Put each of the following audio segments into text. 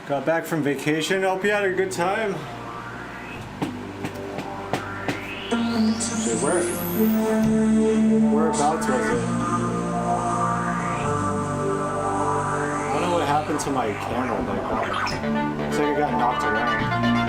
Got back from vacation. Hope you had a good time. Shit, whereabouts was it? I don't know what happened to my camera. Looks like it got knocked around.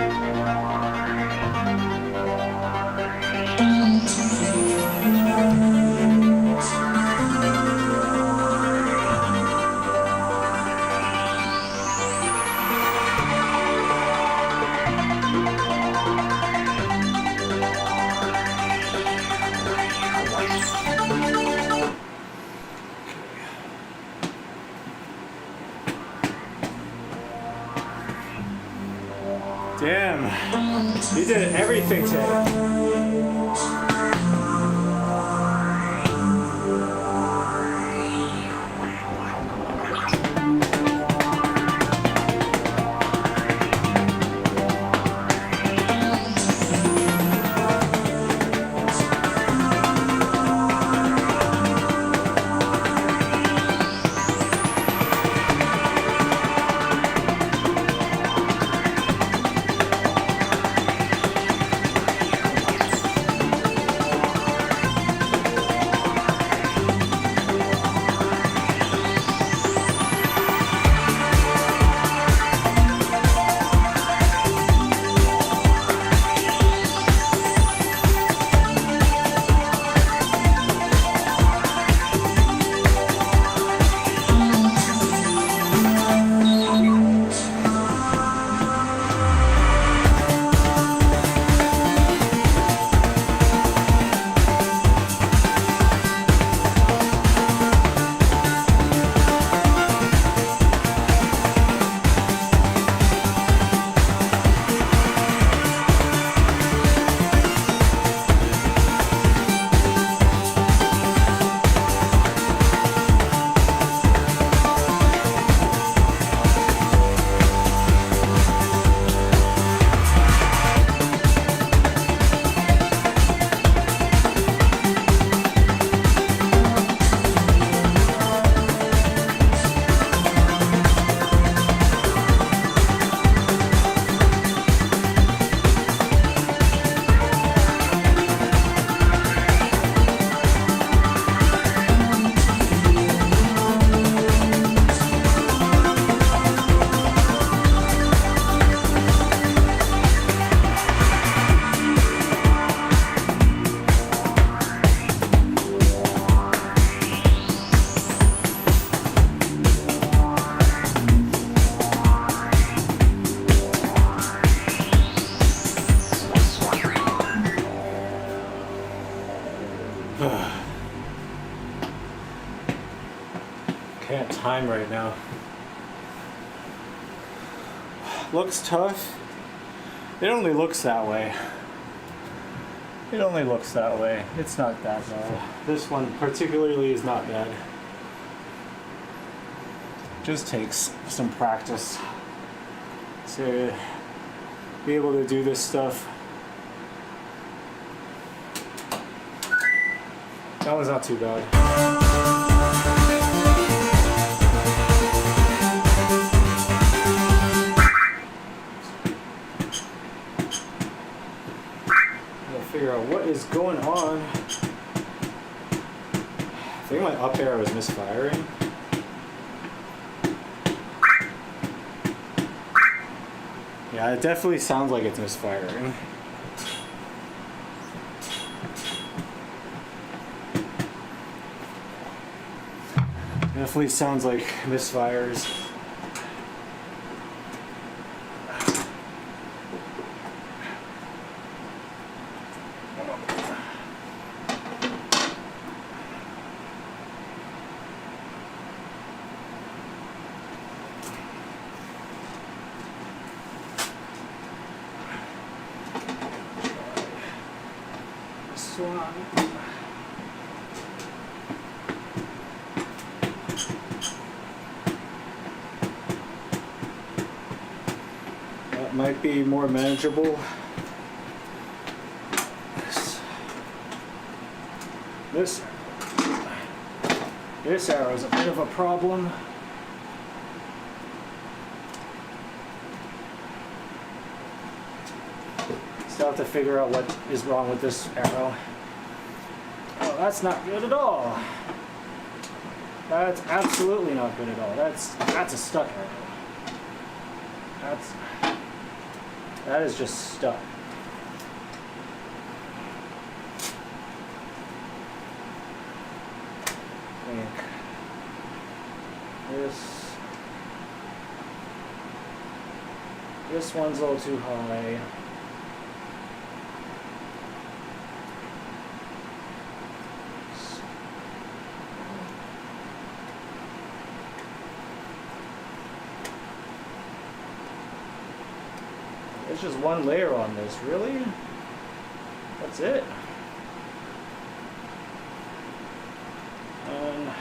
Damn, he did everything today. Can't time right now. Looks tough. It only looks that way. It only looks that way. It's not that bad. This one particularly is not bad. Just takes some practice to be able to do this stuff. That was not too bad. Figure out what is going on. I think my up arrow is misfiring. Yeah, it definitely sounds like it's misfiring. Definitely sounds like misfires. That might be more manageable. This arrow is a bit of a problem. Still have to figure out what is wrong with this arrow. Oh, that's not good at all. That's absolutely not good at all. That's a stuck arrow. That is just stuck. I think this one's a little too high. There's just one layer on this, really? That's it. And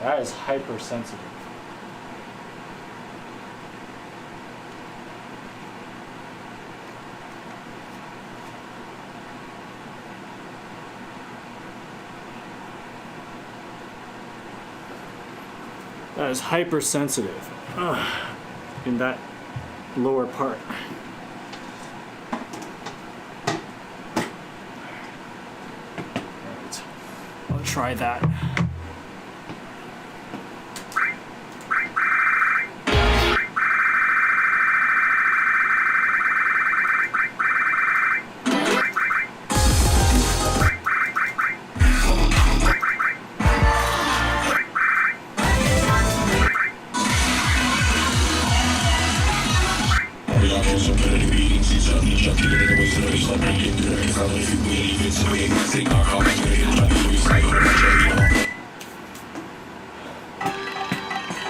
that is hypersensitive. That is hypersensitive in that lower part. Alright, I'll try that.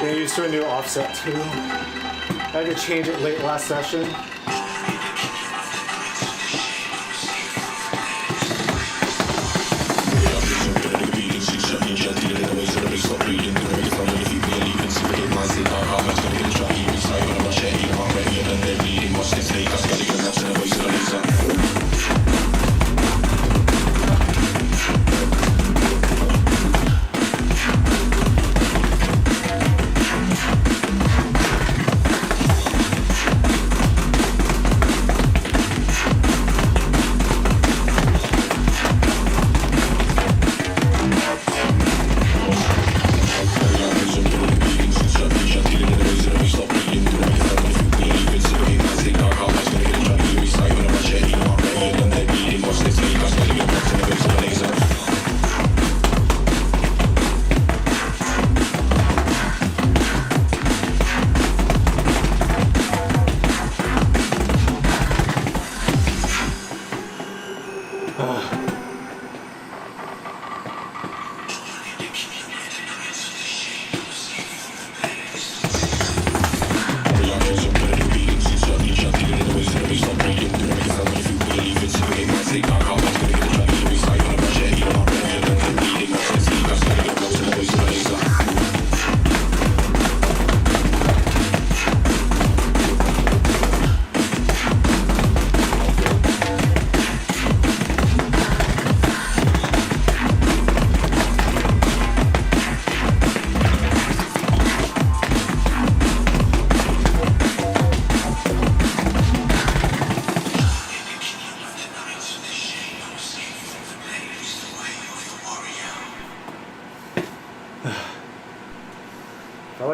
Getting used to a new offset too. I had to change it late last session.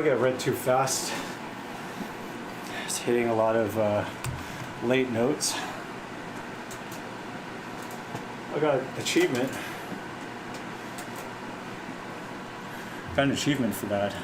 get read too fast. It's hitting a lot of late notes. I got achievement. Got an achievement for that.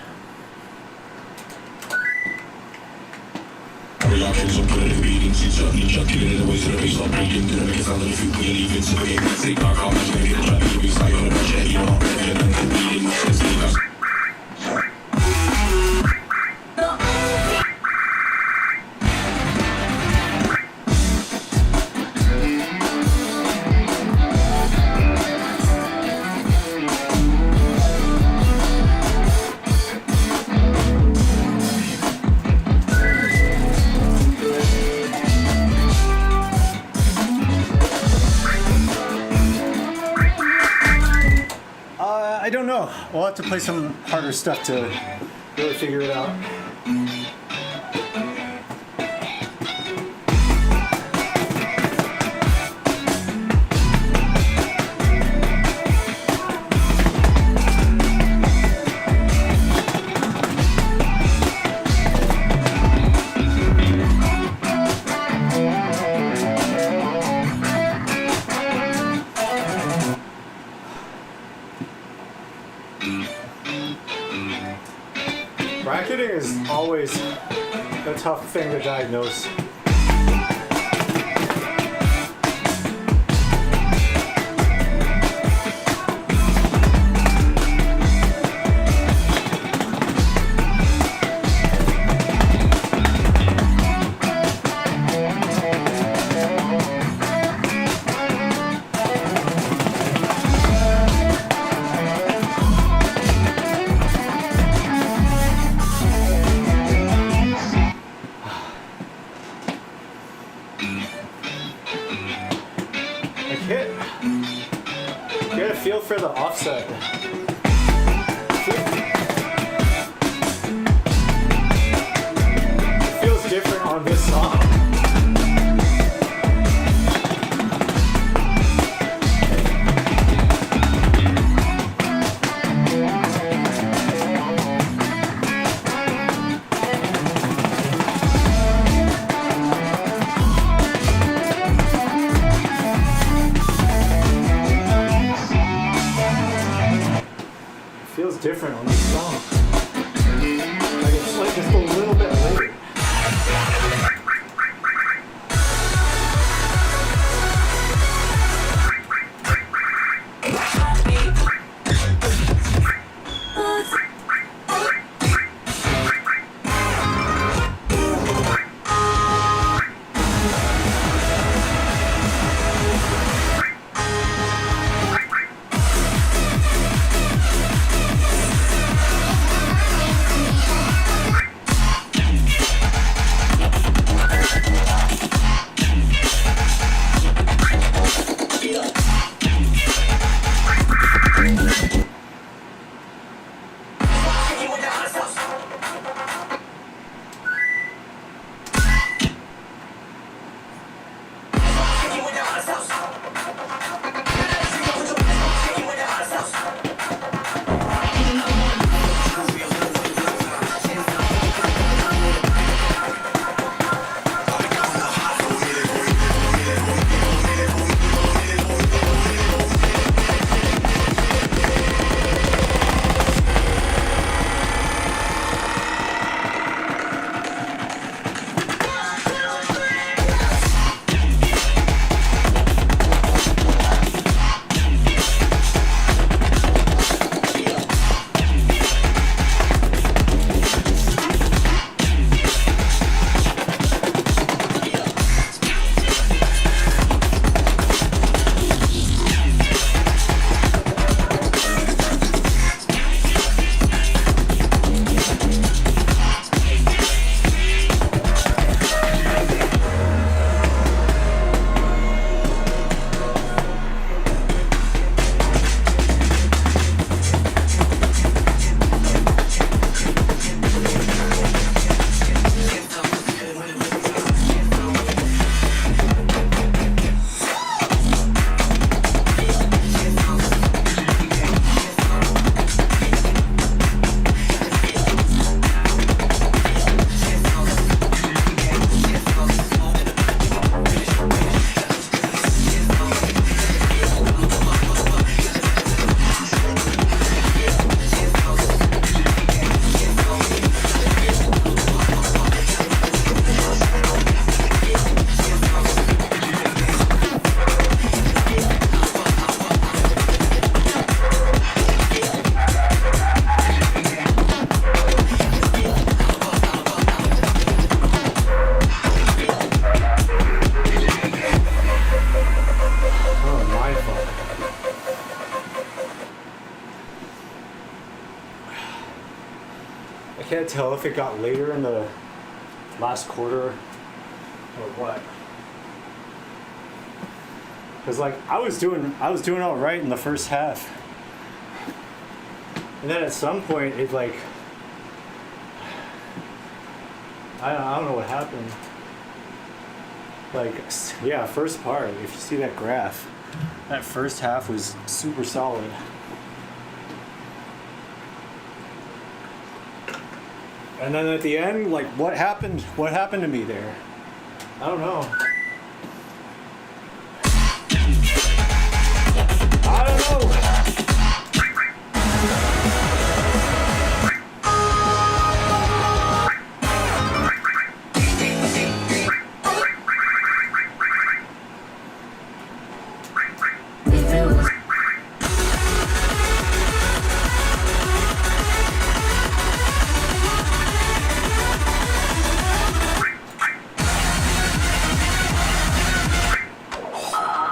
I don't know. We'll have to play some harder stuff to really figure it out. Bracketing is always a tough thing to diagnose. Get a feel for the offset. It feels different on this song. Feels different on this song. Like it's like just a little bit later. tell if it got later in the last quarter or what. Cause like I was doing all right in the first half, and then at some point it like I don't know what happened. Like yeah, first part. If you see that graph, that first half was super solid. And then at the end, like what happened? What happened to me there? I don't know. I don't know.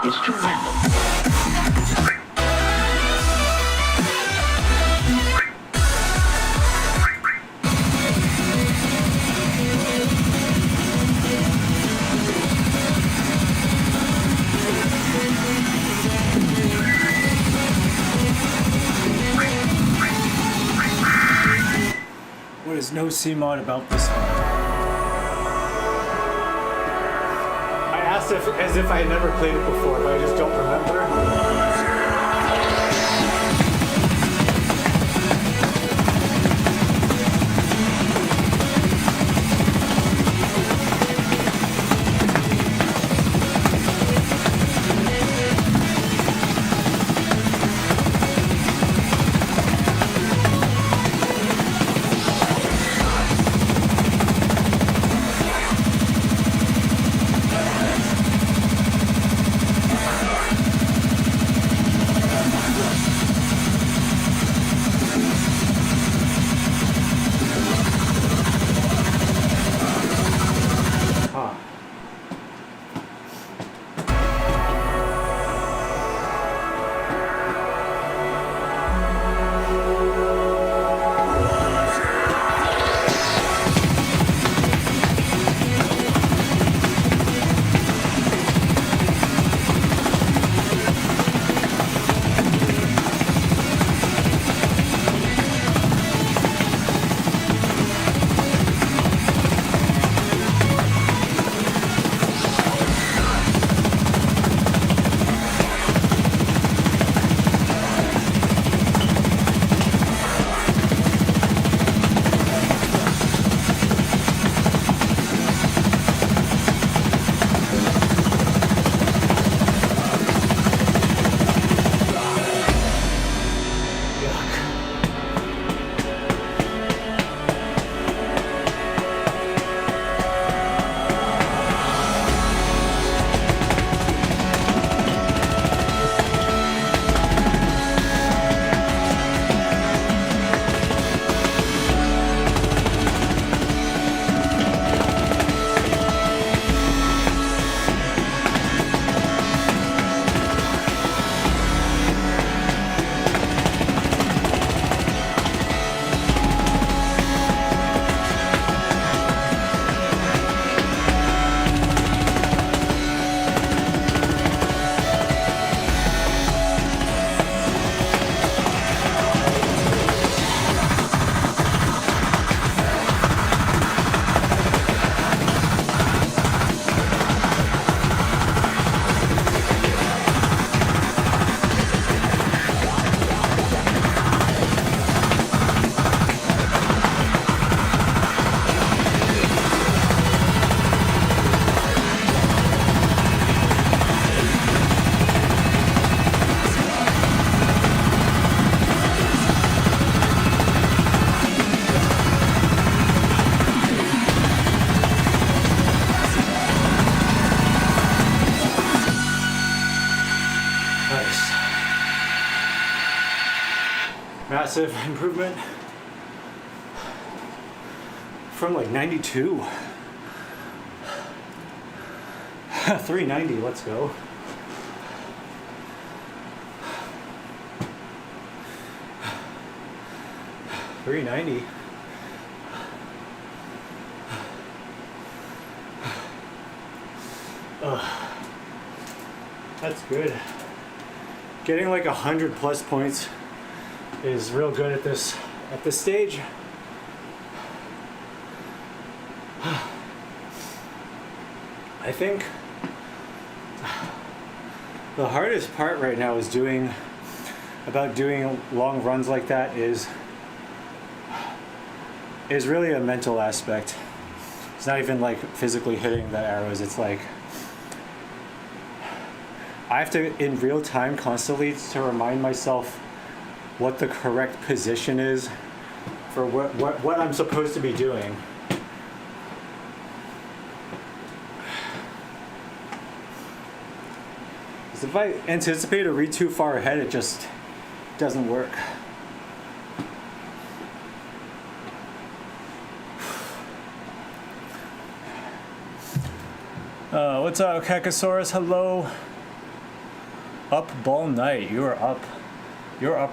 It's too random. What is no CMOD about this one? I asked as if I had never played it before, but I just don't remember. Massive improvement from like 92. 390, let's go. $390. That's good. Getting like 100+ points is real good at this stage. I think the hardest part right now is doing long runs like that is really a mental aspect. It's not even like physically hitting the arrows. It's like I have to in real time constantly to remind myself what the correct position is for what I'm supposed to be doing. Because if I anticipate or read too far ahead, it just doesn't work. What's up, Kekasaurus? Hello. Up ball night. You're up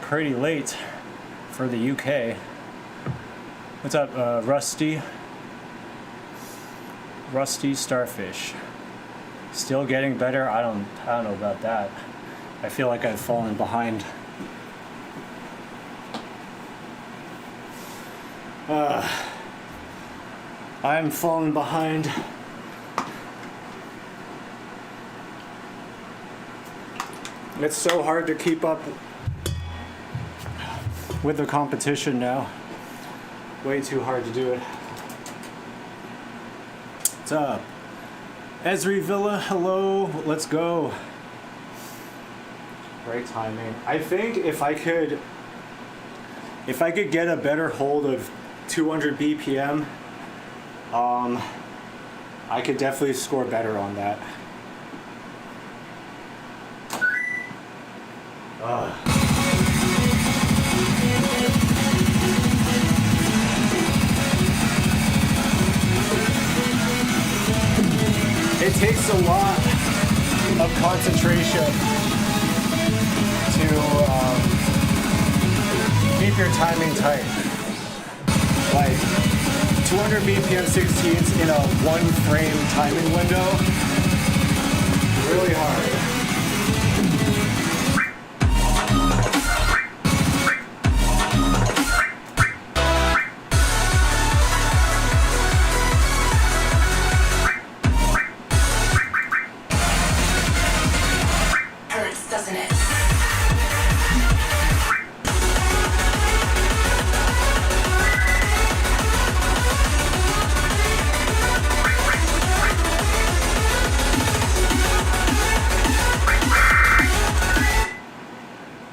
pretty late for the UK. What's up, Rusty? Rusty Starfish. Still getting better? I don't know about that. I feel like I've fallen behind. I'm falling behind. It's so hard to keep up with the competition now. Way too hard to do it. What's up? Esri Villa, hello. Let's go. Great timing. I think if I could get a better hold of 200 BPM, I could definitely score better on that. It takes a lot of concentration to keep your timing tight. Like 200 BPM 16ths in a 1 frame timing window, really hard.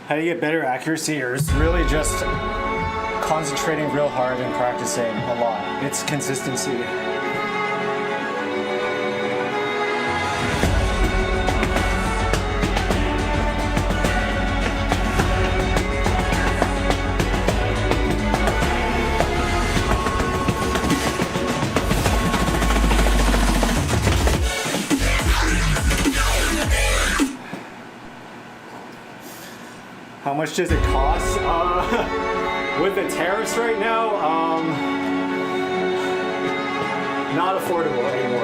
How do you get better accuracy, or it's really just concentrating real hard and practicing a lot. It's consistency. How much does it cost? With the tariffs right now, not affordable anymore.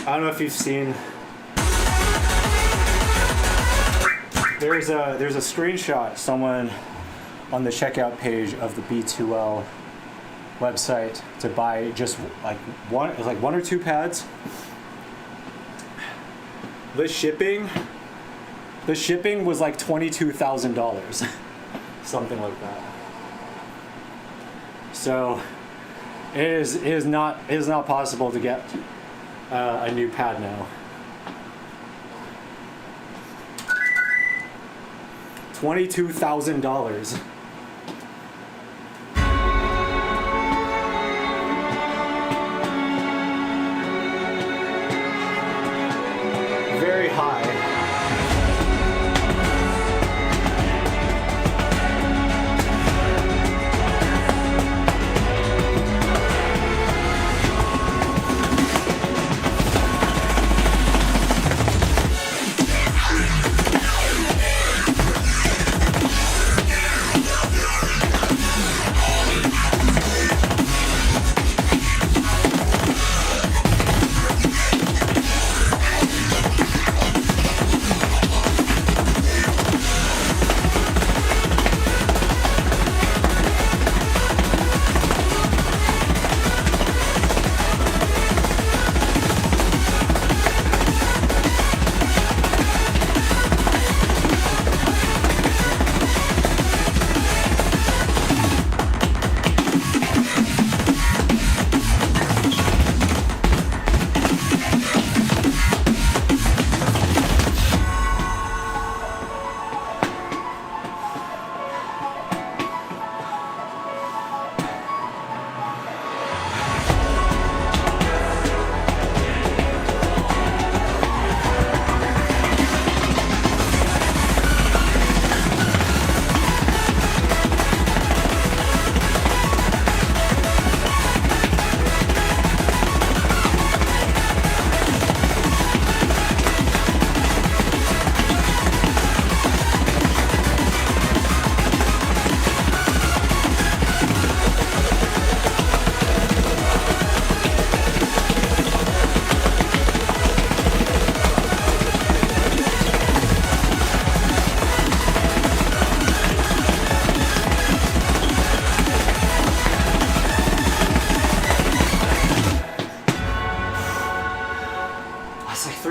I don't know if you've seen. There's a screenshot someone on the checkout page of the B2L website to buy just like one or two pads. The shipping was like $22,000, something like that. So it is not possible to get a new pad now. $22,000. Very high.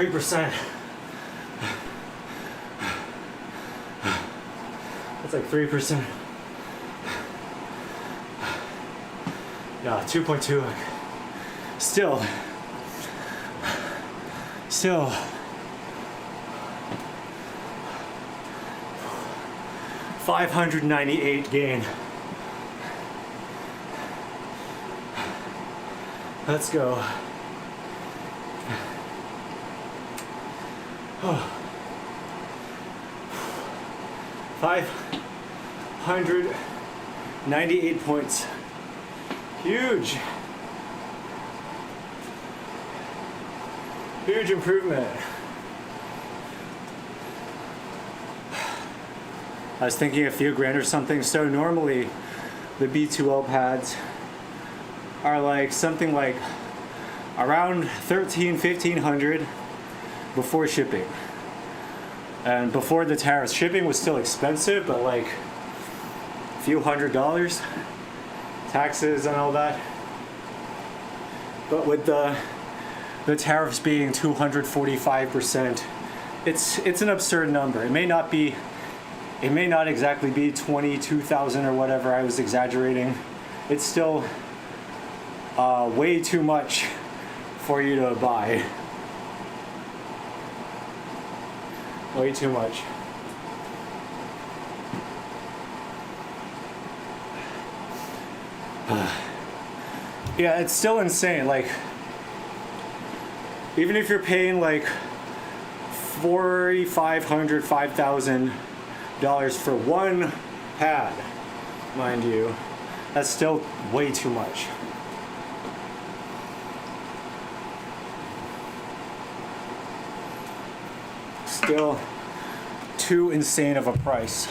3%. That's like 3%. Yeah, 2.2. Still. 598 gain. Let's go. Oh. 598 points. Huge. Huge improvement. I was thinking a few grand or something. So normally the B2L pads are like something like around 1,500 before shipping. And before the tariffs, shipping was still expensive, but like a few $100s, taxes and all that. But with the tariffs being 245%, it's an absurd number. It may not exactly be 22,000 or whatever. I was exaggerating. It's still way too much for you to buy. Way too much. Yeah, it's still insane. Like, even if you're paying like $4,500, $5,000 for one pad, mind you, that's still way too much. Still too insane of a price.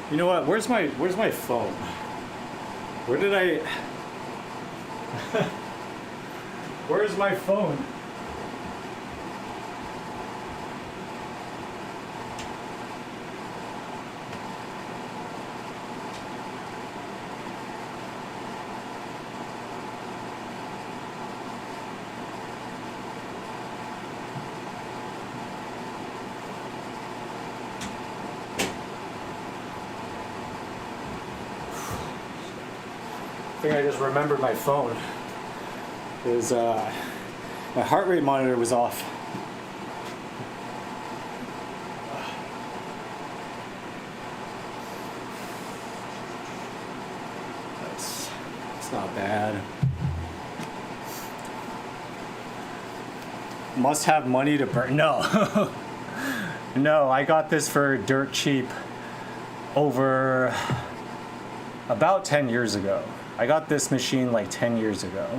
You know what? Where's my phone? Where did I? Where's my phone? I think I just remembered my phone. Is my heart rate monitor was off. That's not bad. Must have money to burn. No. No, I got this for dirt cheap over about 10 years ago. I got this machine like 10 years ago.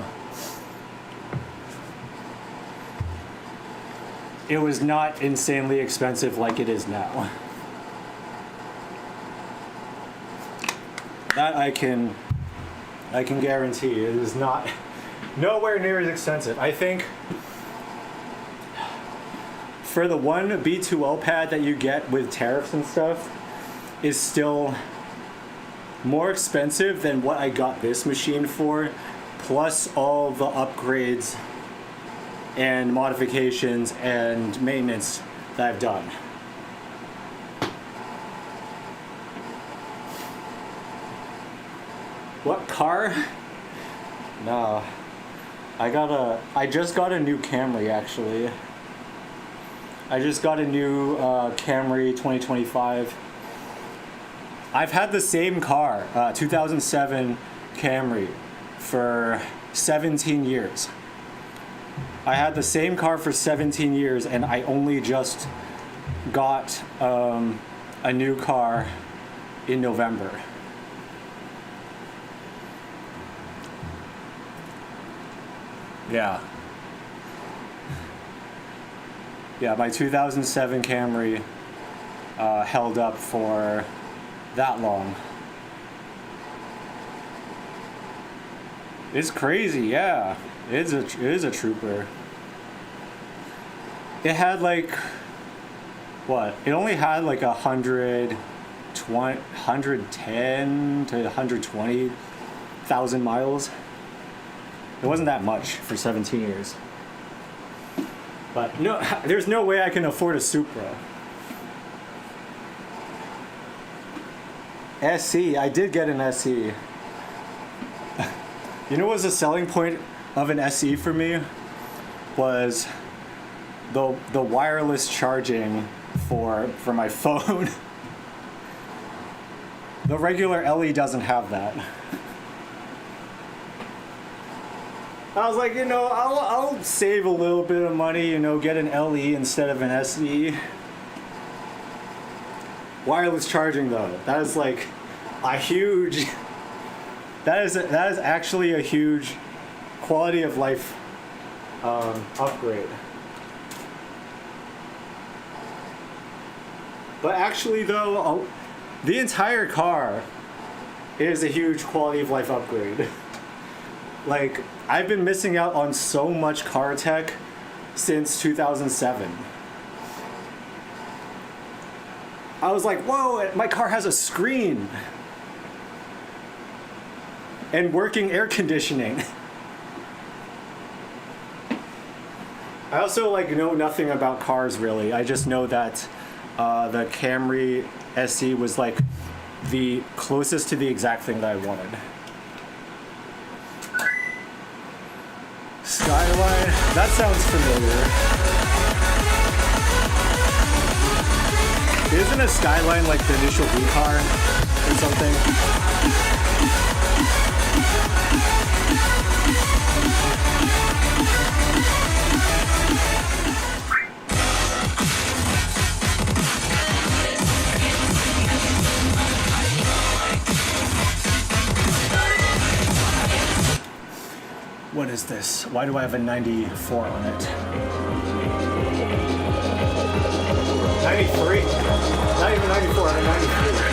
It was not insanely expensive like it is now. That I can guarantee. It is not nowhere near as expensive. I think for the one B2L pad that you get with tariffs and stuff is still more expensive than what I got this machine for, plus all the upgrades and modifications and maintenance that I've done. What car? No. I just got a new Camry actually. I just got a new Camry 2025. I've had the same car, 2007 Camry, for 17 years. I had the same car for 17 years, and I only just got a new car in November. Yeah. Yeah, my 2007 Camry held up for that long. It's crazy, yeah. It is a trooper. It had like, what? It only had like 110 to 120,000 miles. It wasn't that much for 17 years. But no, there's no way I can afford a Supra. SE, I did get an SE. You know what was the selling point of an SE for me? Was the wireless charging for my phone. The regular LE doesn't have that. I was like, you know, I'll save a little bit of money, you know, get an LE instead of an SE. Wireless charging though, that is like a huge, that is actually a huge quality of life upgrade. But actually though, the entire car is a huge quality of life upgrade. Like, I've been missing out on so much car tech since 2007. I was like, whoa, my car has a screen and working air conditioning. I also like know nothing about cars really. I just know that the Camry SE was like the closest to the exact thing that I wanted. Skyline, that sounds familiar. Isn't a Skyline like the initial V car or something? What is this? Why do I have a 94 on it? 93? Not even 94, I'm a 93.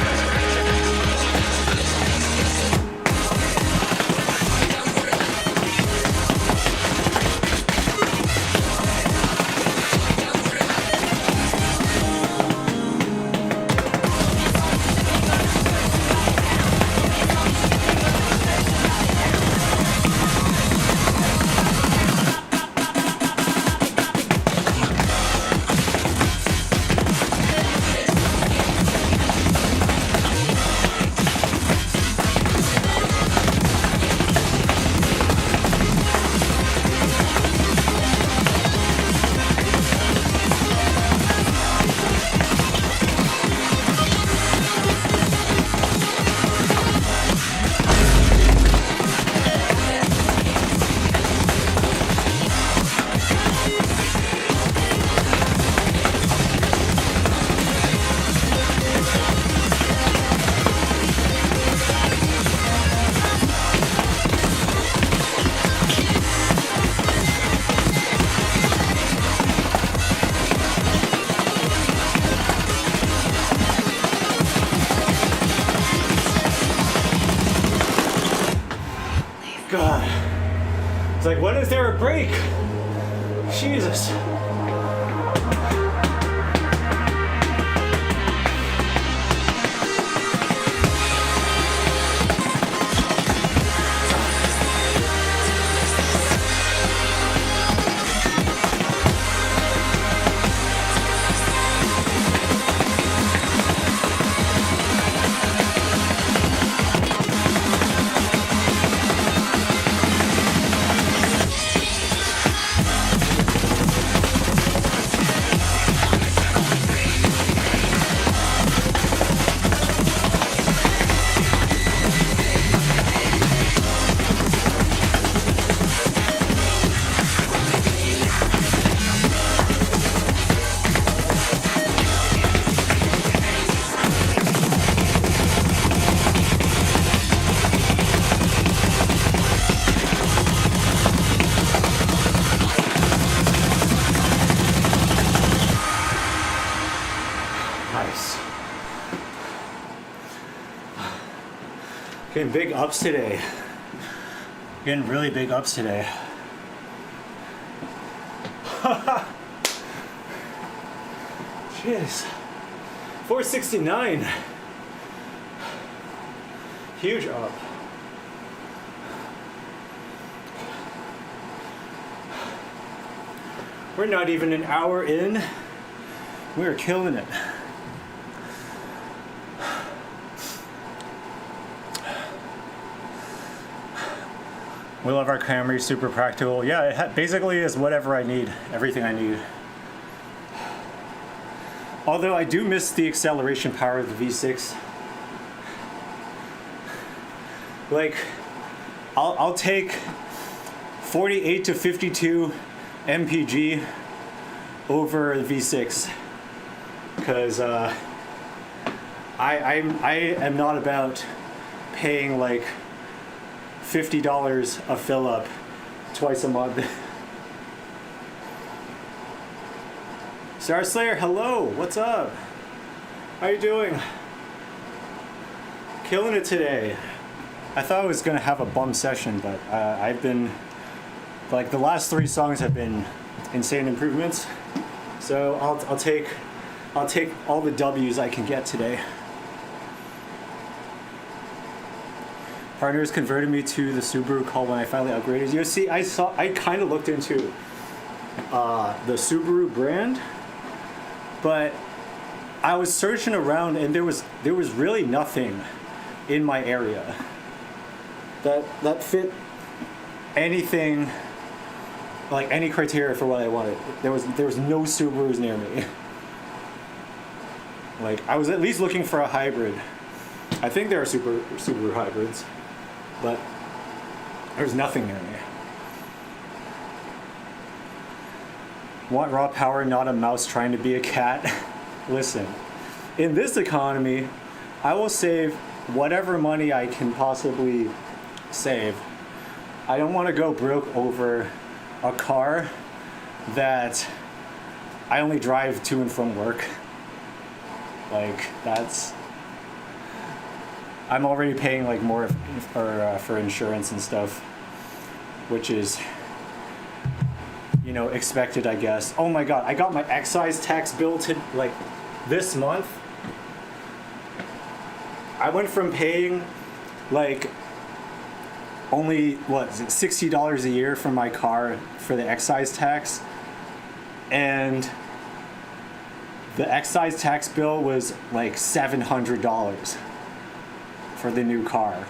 God. It's like, when is there a break? Jesus. Nice. Getting big ups today. Getting really big ups today. Jeez. 469. Huge up. We're not even an hour in. We're killing it. We love our Camry, super practical. Yeah, it basically is whatever I need, everything I need. Although I do miss the acceleration power of the V6. Like, I'll take 48 to 52 mpg over the V6 because I am not about paying like $50 a fill up twice a month. Star Slayer, hello, what's up? How you doing? Killing it today. I thought I was gonna have a bum session, but I've been, like, the last 3 songs have been insane improvements. So I'll take all the W's I can get today. Partners converted me to the Subaru call when I finally upgraded. You see, I kind of looked into the Subaru brand, but I was searching around and there was really nothing in my area that fit anything, like any criteria for what I wanted. There was no Subarus near me. Like, I was at least looking for a hybrid. I think there are Subaru hybrids, but there's nothing near me. Want raw power, not a mouse trying to be a cat. Listen, in this economy, I will save whatever money I can possibly save. I don't want to go broke over a car that I only drive to and from work. Like, I'm already paying like more for insurance and stuff, which is, you know, expected, I guess. Oh my god, I got my excise tax bill to like this month. I went from paying like only, what is it, $60 a year for my car for the excise tax, and the excise tax bill was like $700 for the new car.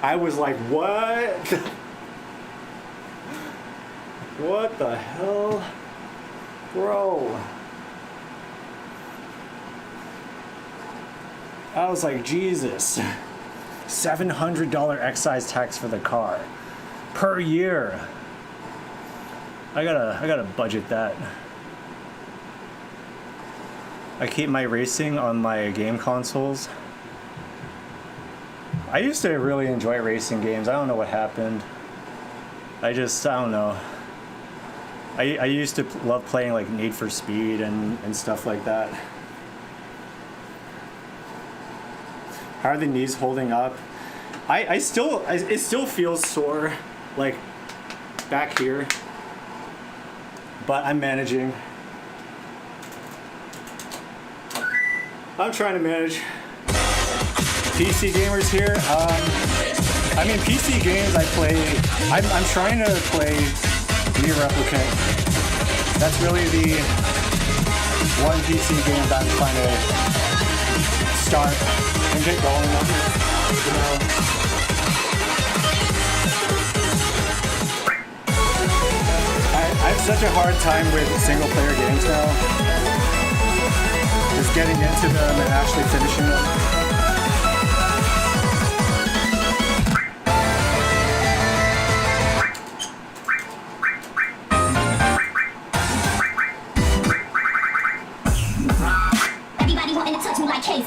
I was like, what? What the hell? Bro. I was like, Jesus. $700 excise tax for the car per year. I gotta budget that. I keep my racing on my game consoles. I used to really enjoy racing games. I don't know what happened. I don't know. I used to love playing like Need for Speed and stuff like that. How are the knees holding up? It still feels sore, like back here, but I'm managing. I'm trying to manage. PC gamers here. I mean, PC games I play. I'm trying to play Nier Replicant. That's really the one PC game that I'm trying to start and get going on. You know. I have such a hard time with single player games now. Just getting into them and actually finishing them. Everybody wanting to touch me like case.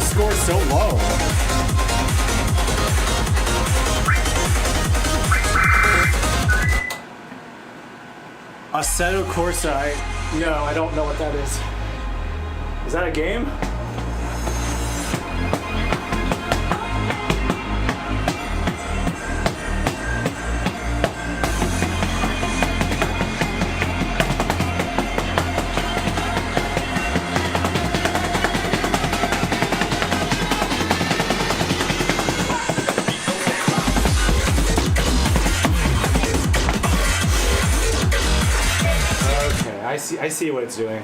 this score so low? Assetto Corsa, no, I don't know what that is. Is that a game? I see what it's doing.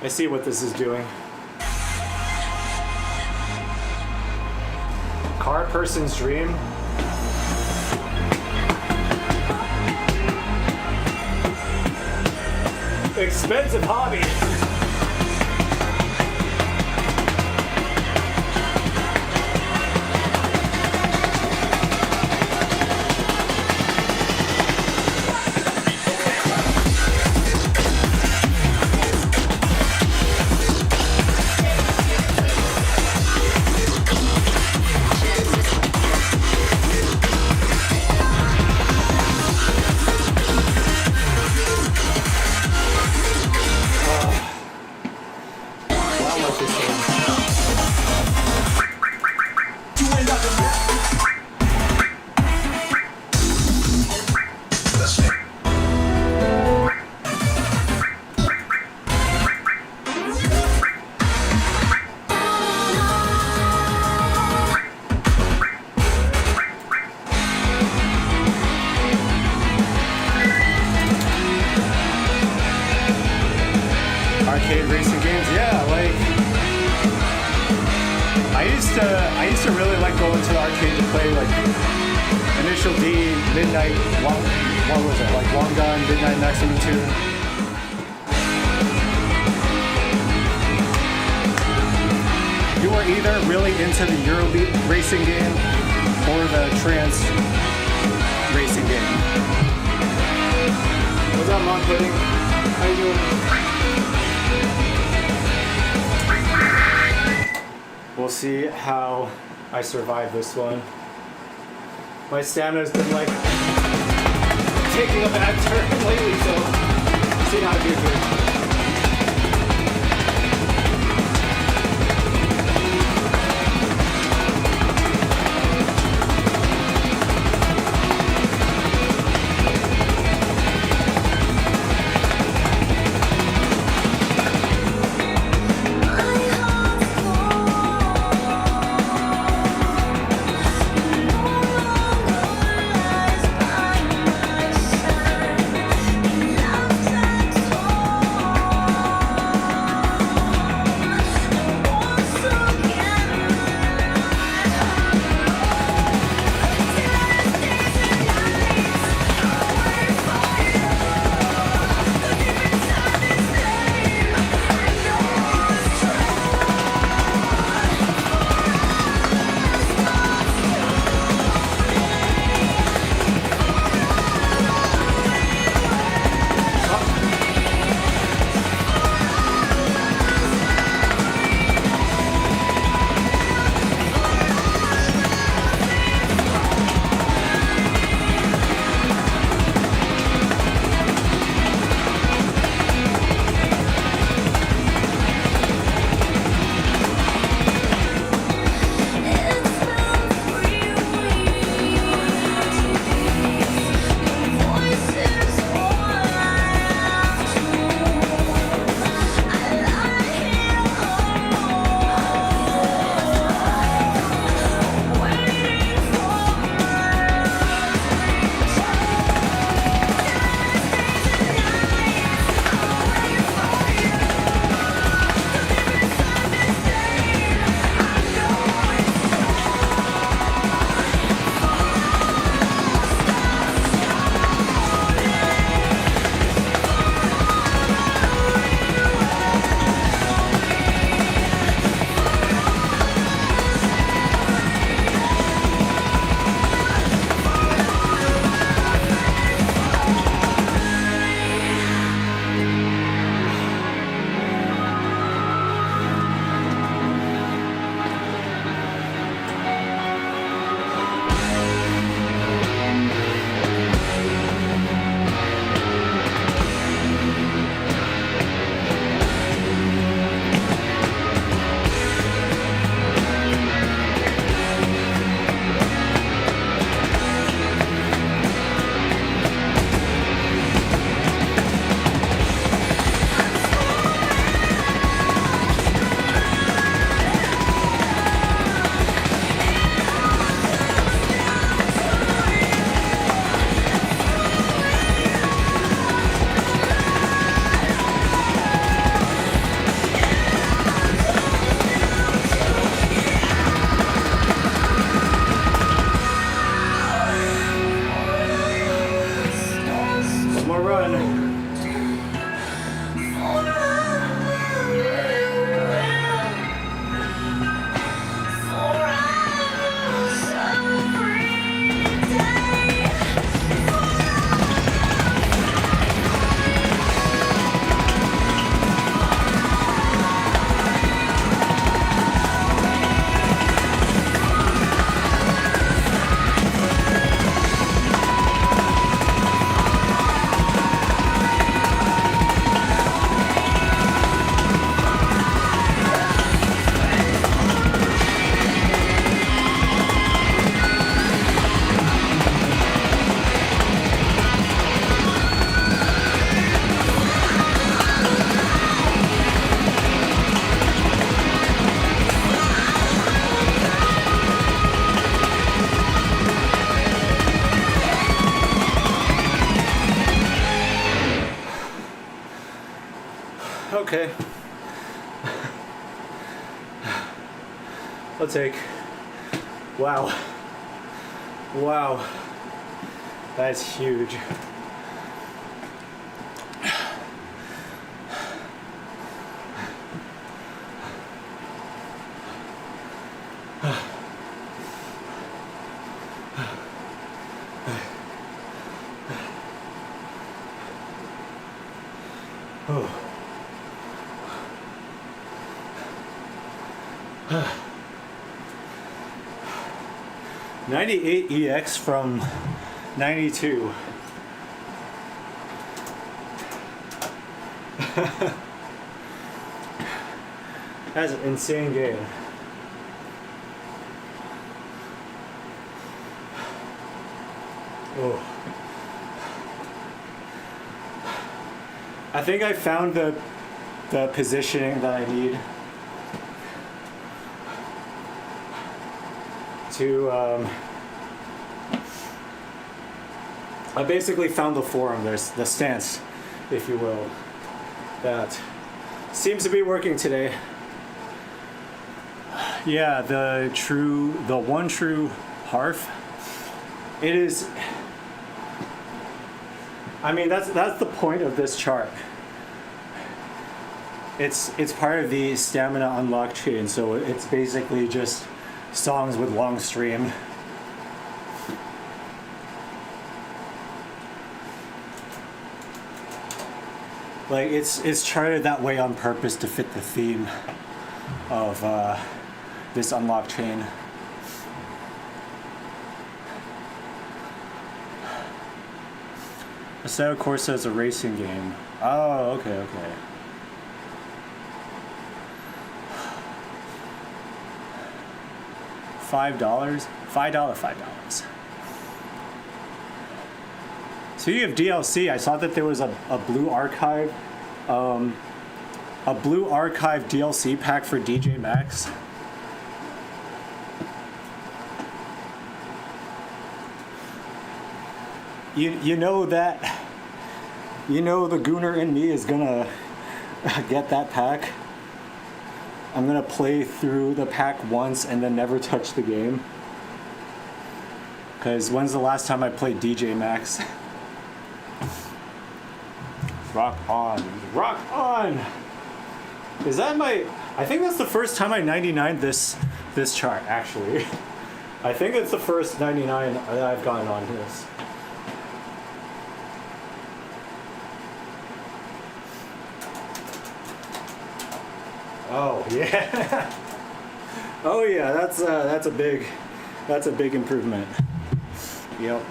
I see what this is doing. Car person's dream. Expensive hobby. Arcade racing games, yeah, like I used to really like going to the arcade to play like Initial D, Midnight, what was it? Like Long Gun, Midnight Maximum Tune. You were either really into the Eurobeat racing game or the trance racing game. What's up, Mom Pudding? How you doing? We'll see how I survive this one. My stamina's been like taking a bad turn lately, so see how I do here. Okay. I'll take. Wow. Wow. That's huge. Oh. 98 EX from 92. That's an insane game. Oh. I think I found the positioning that I need to I basically found the form, there's the stance, if you will, that seems to be working today. Yeah, the one true harf. It is, I mean, that's the point of this chart. It's part of the stamina unlock chain, so it's basically just songs with long stream. Like it's charted that way on purpose to fit the theme of this unlock chain. A set of course as a racing game. Oh, okay. $5? $5. Speaking of DLC, I saw that there was a blue archive DLC pack for DJ Max. You know the gooner in me is gonna get that pack. I'm gonna play through the pack once and then never touch the game. Cause when's the last time I played DJ Max? Rock on. Rock on! Is that my... I think that's the first time I 99'd this chart, actually. I think it's the first 99 that I've gotten on this. Oh, yeah. Oh, yeah, that's a big improvement. Yep.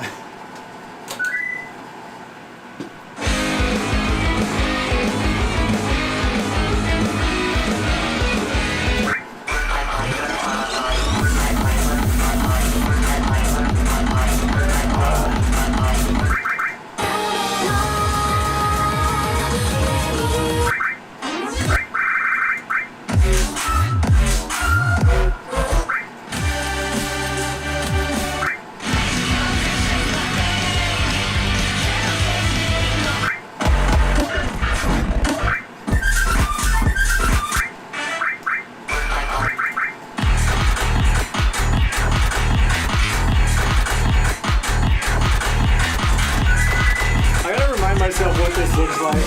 Myself what this looks like,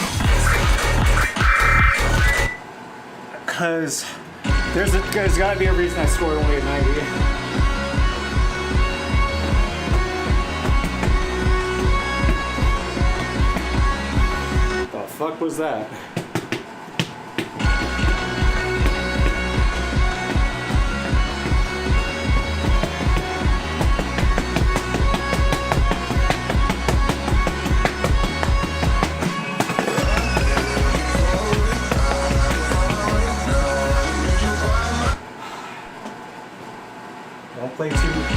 because there's got to be a reason I scored only a 90. What the fuck was that? Don't play too conservatively.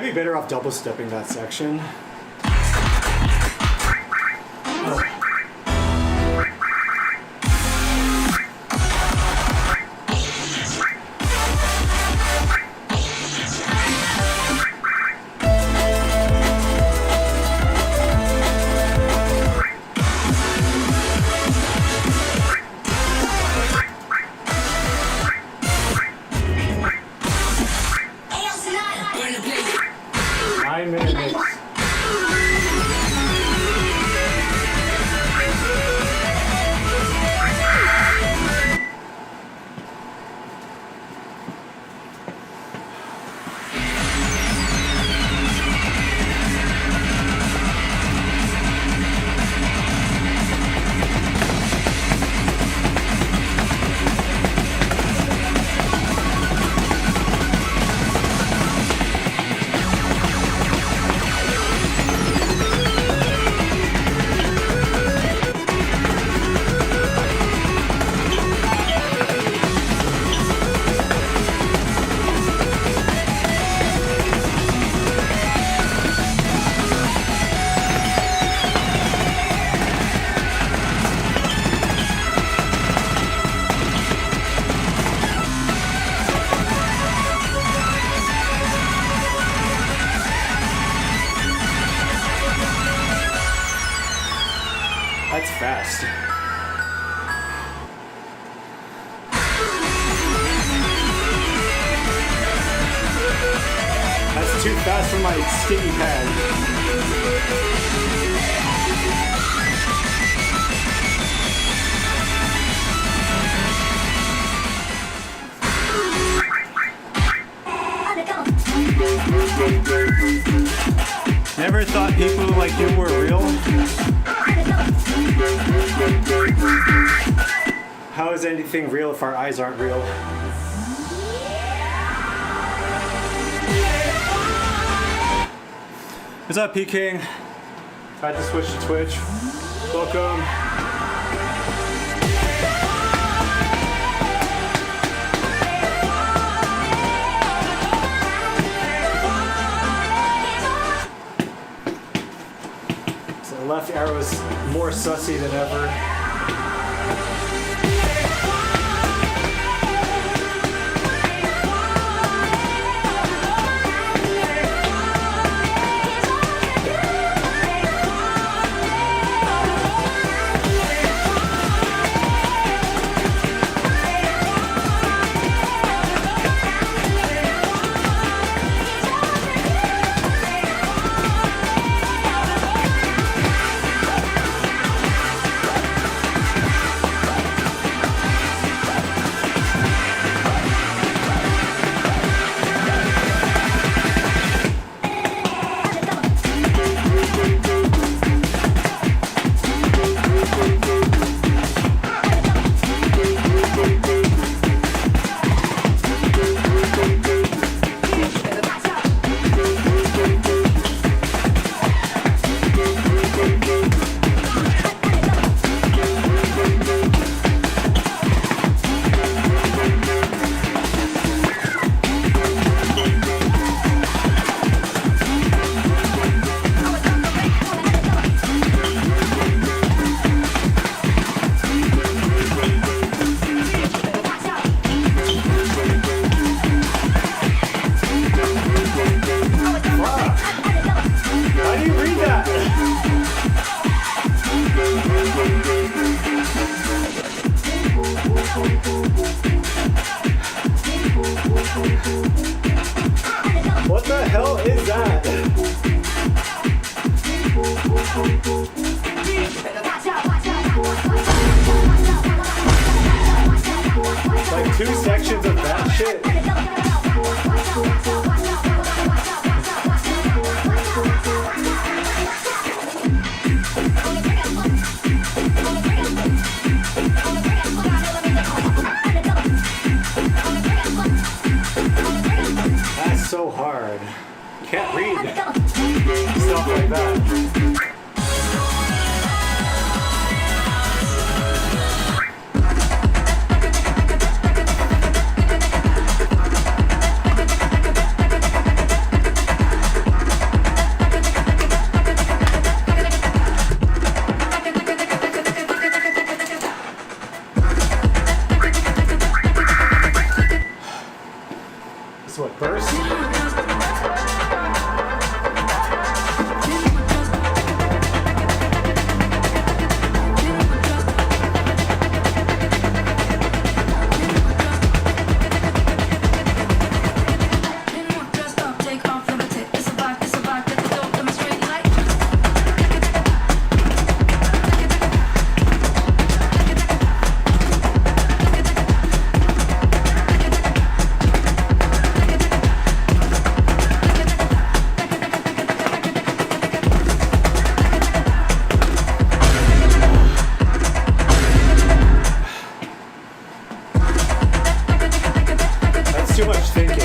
be better off double stepping that section. That's fast. That's too fast for my sticky pad. Never thought people like him were real. How is anything real if our eyes aren't real? What's up, P King? Tried to switch to Twitch. Welcome. So the left arrow is more sussy than ever. What the hell is that? Like 2 sections of that shit. That's so hard. Can't read stuff like that. This is what, burst? That's too much thinking.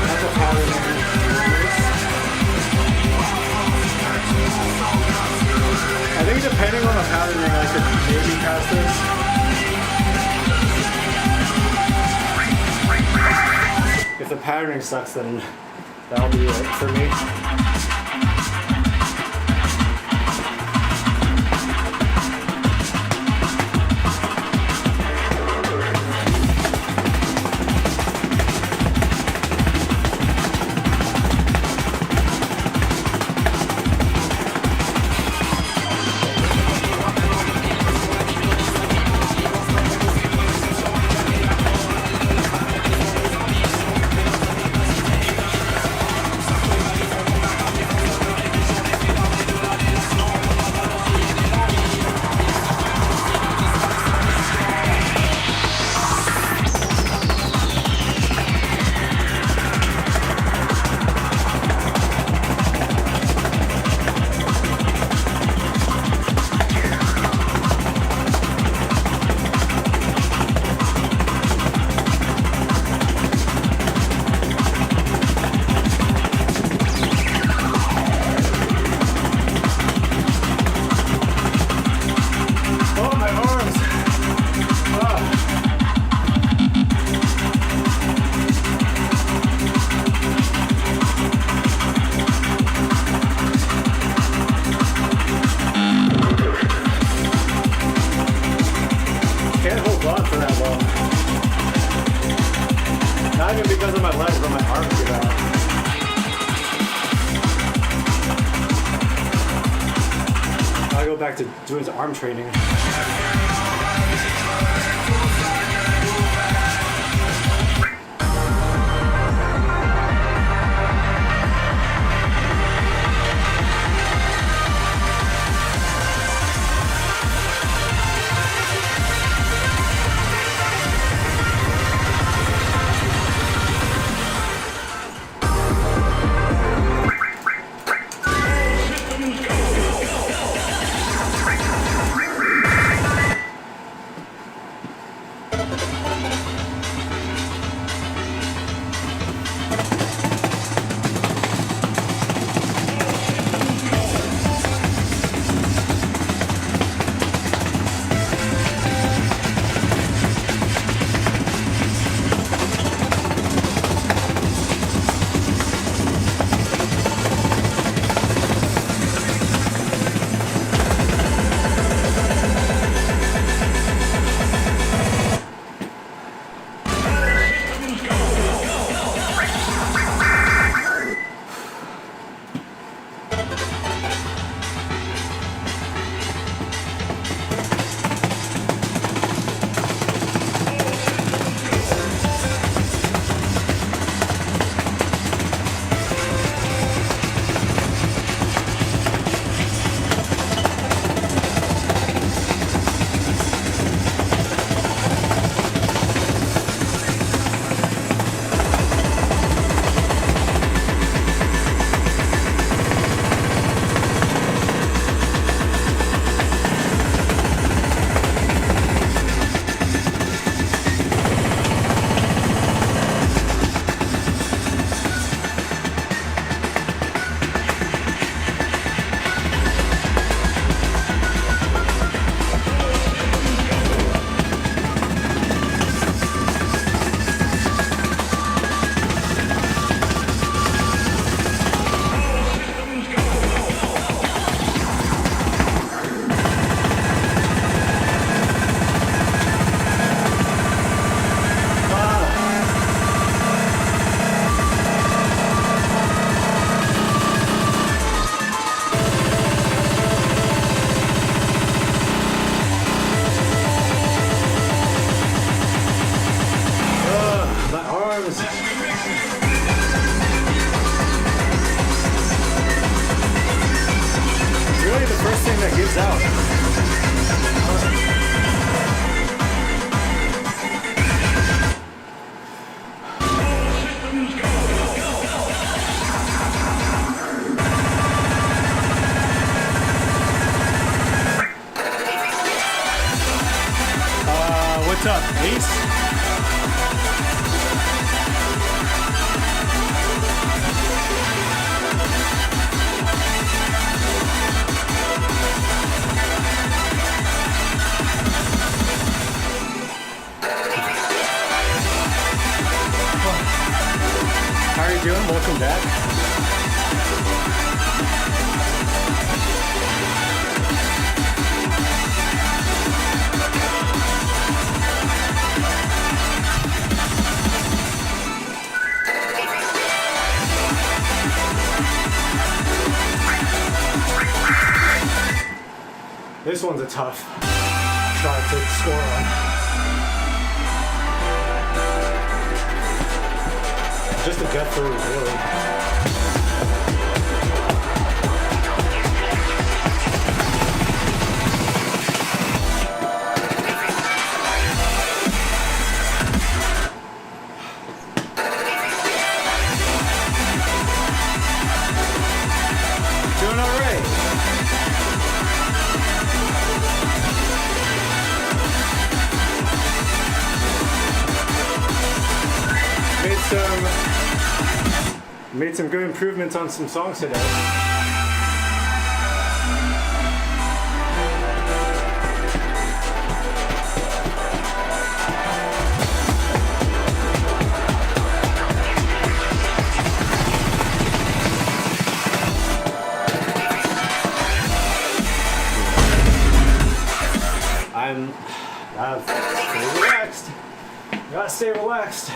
That's a pattern. I think depending on the patterning, I could maybe cast this. If the patterning sucks, then that'll be it for me. Not even because of my legs, but my arms give out. I'll go back to doing some arm training. it gives out. What's up, Ace? How are you doing? Welcome back. This one's a tough try to score on. Just to get through, really. Doing all right. Made some good improvements on some songs today. Stay relaxed. You gotta stay relaxed.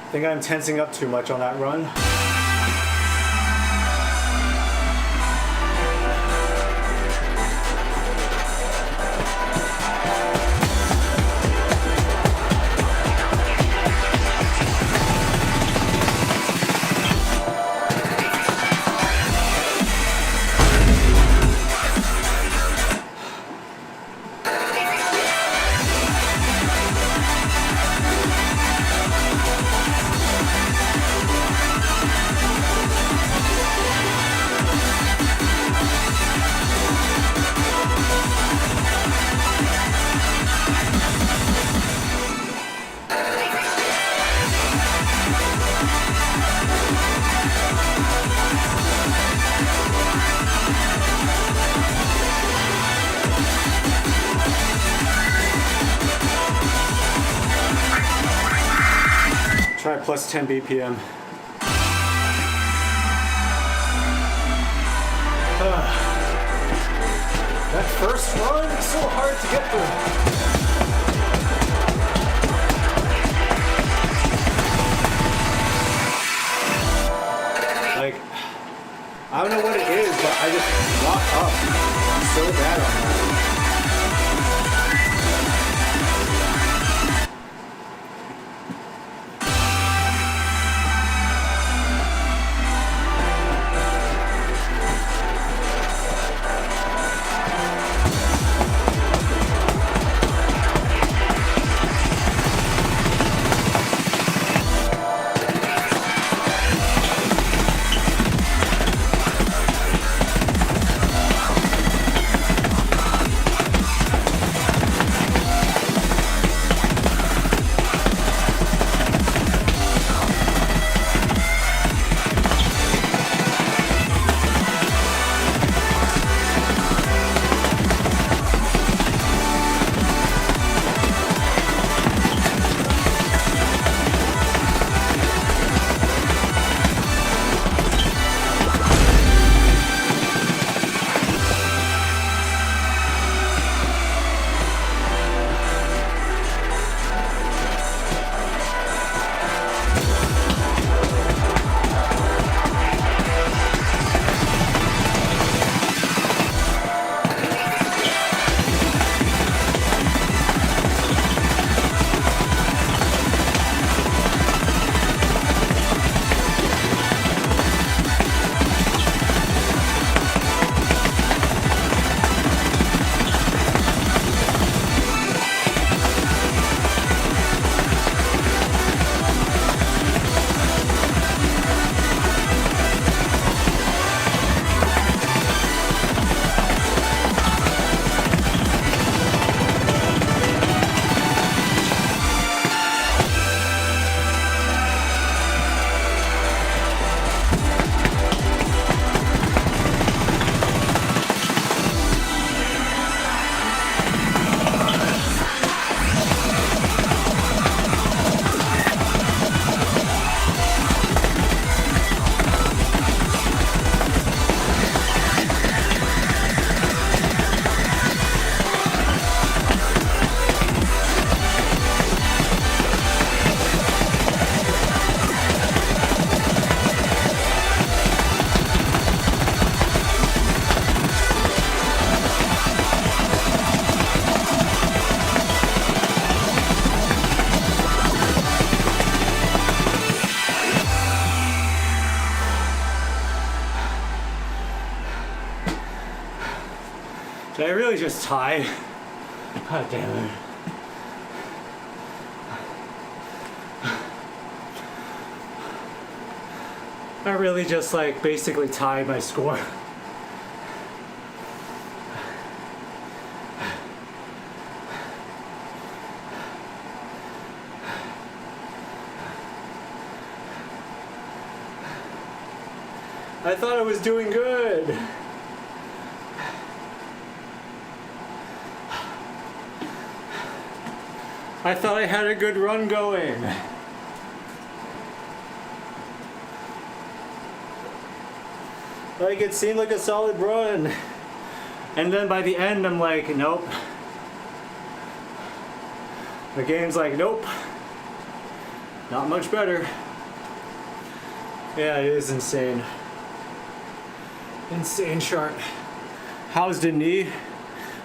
I think I'm tensing up too much on that run. Try plus 10 BPM. That first run is so hard to get through. Like, I don't know what it is, but I just lock up so bad on that. Did I really just tie? God damn it. I really just like basically tied my score. I thought I was doing good. I thought I had a good run going. Like it seemed like a solid run. And then by the end I'm like, nope. The game's like, nope. Not much better. Yeah, it is insane. Insane chart. How's the knee?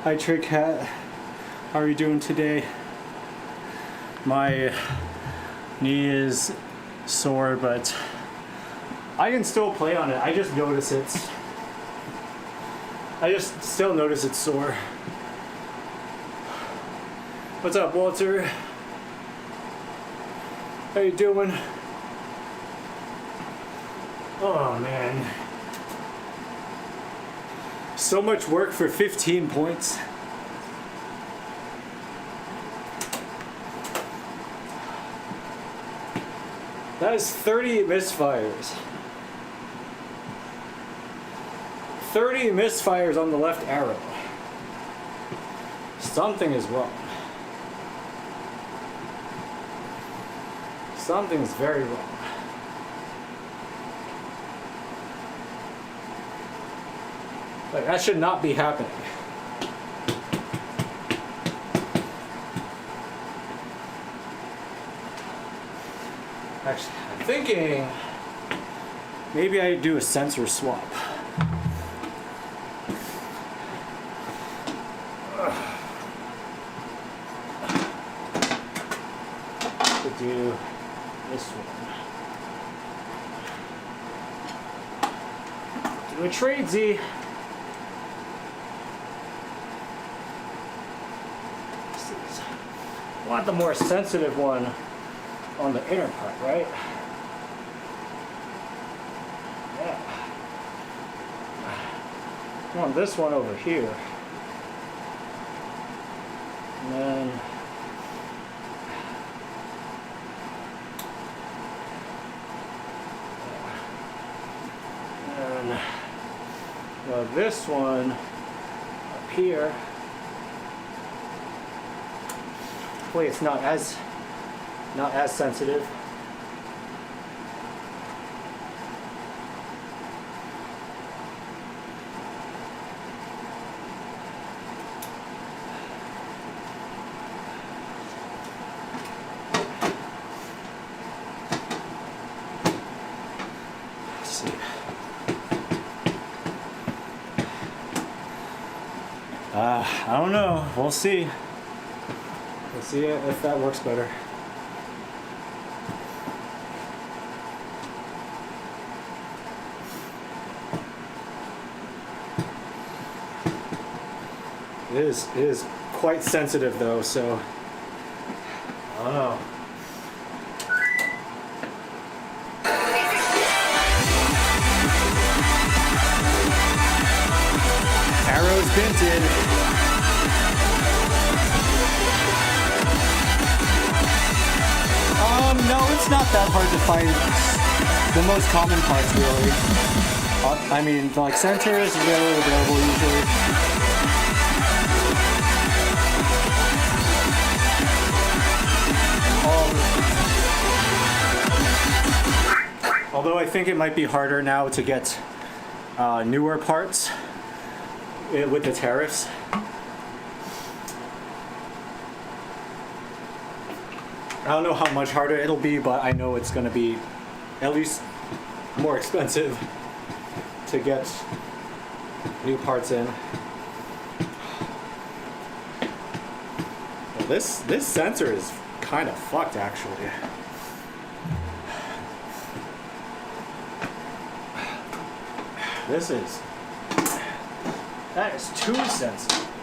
Hi Trick Hat. How are you doing today? My knee is sore, but I can still play on it. I just notice still notice it's sore. What's up, Walter? How you doing? Oh man. So much work for 15 points. That is 30 misfires. 30 misfires on the left arrow. Something is wrong. Something's very wrong. Like, that should not be happening. Actually, I'm thinking maybe I do a sensor swap. To do this one. Do a tradesy. I want the more sensitive one on the inner part, right? Yeah. I want this one over here. And then well, this one up here. Hopefully it's not as sensitive. Let's see. I don't know. We'll see. We'll see if that works better. It is quite sensitive though, so I don't know. Arrows dented. No, it's not that hard to find the most common parts, really. I mean, like, center is really available usually. Although I think it might be harder now to get newer parts with the tariffs. I don't know how much harder it'll be, but I know it's going to be at least more expensive to get new parts in. Well, this sensor is kind of fucked, actually. That is too sensitive.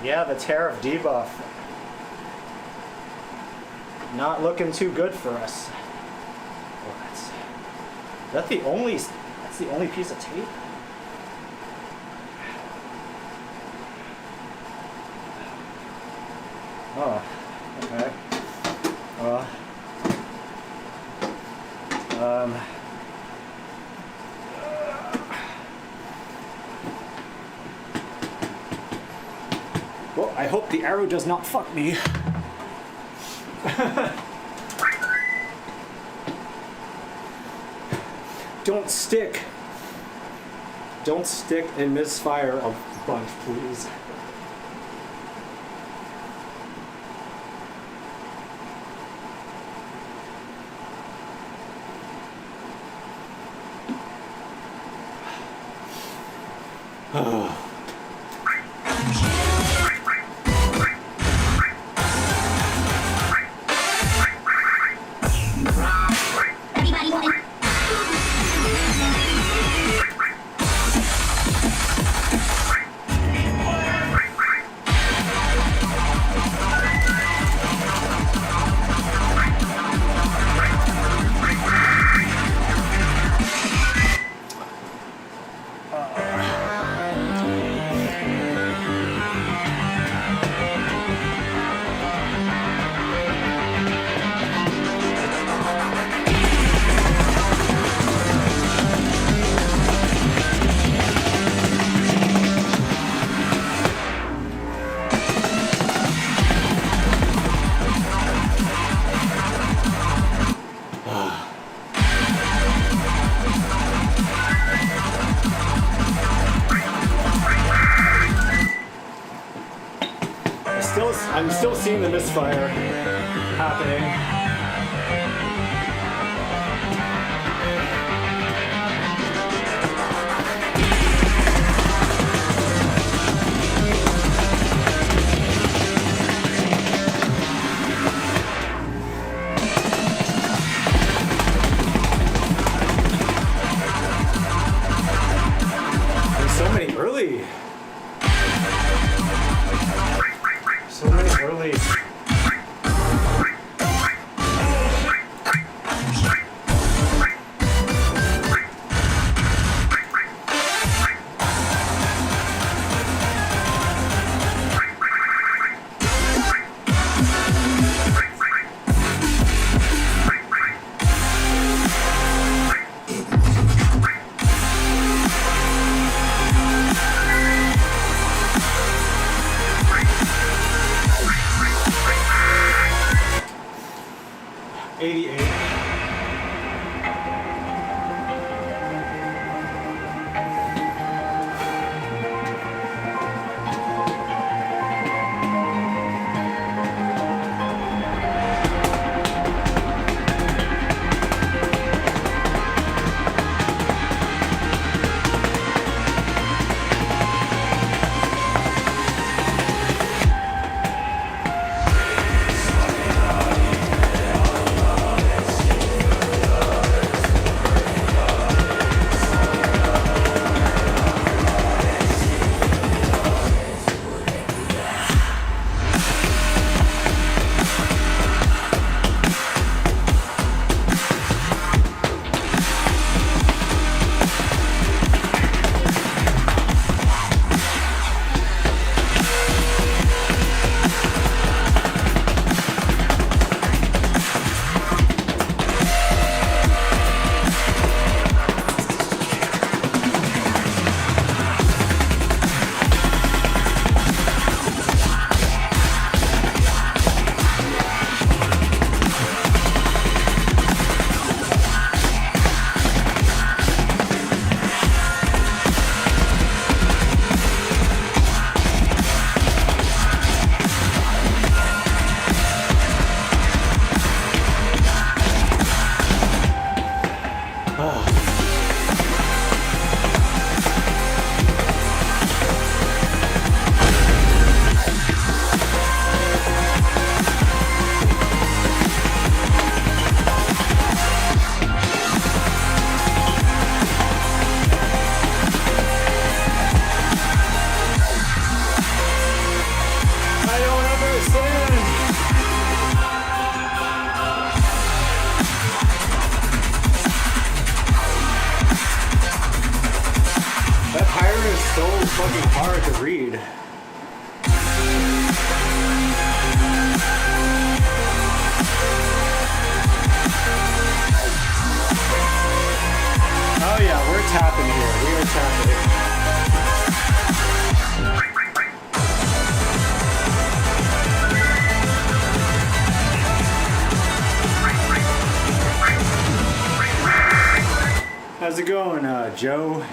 Yeah, the tariff debuff. Not looking too good for us. Oh, that's the only piece of tape? Oh, okay. Well, I hope the arrow does not fuck me. Don't stick. Don't stick and misfire a bunch, please. Everybody want it. I'm still seeing the misfire happening. There's so many early. So many early. fucking hard to read. Oh yeah, we're tapping here. We are tapping. How's it going, Joe?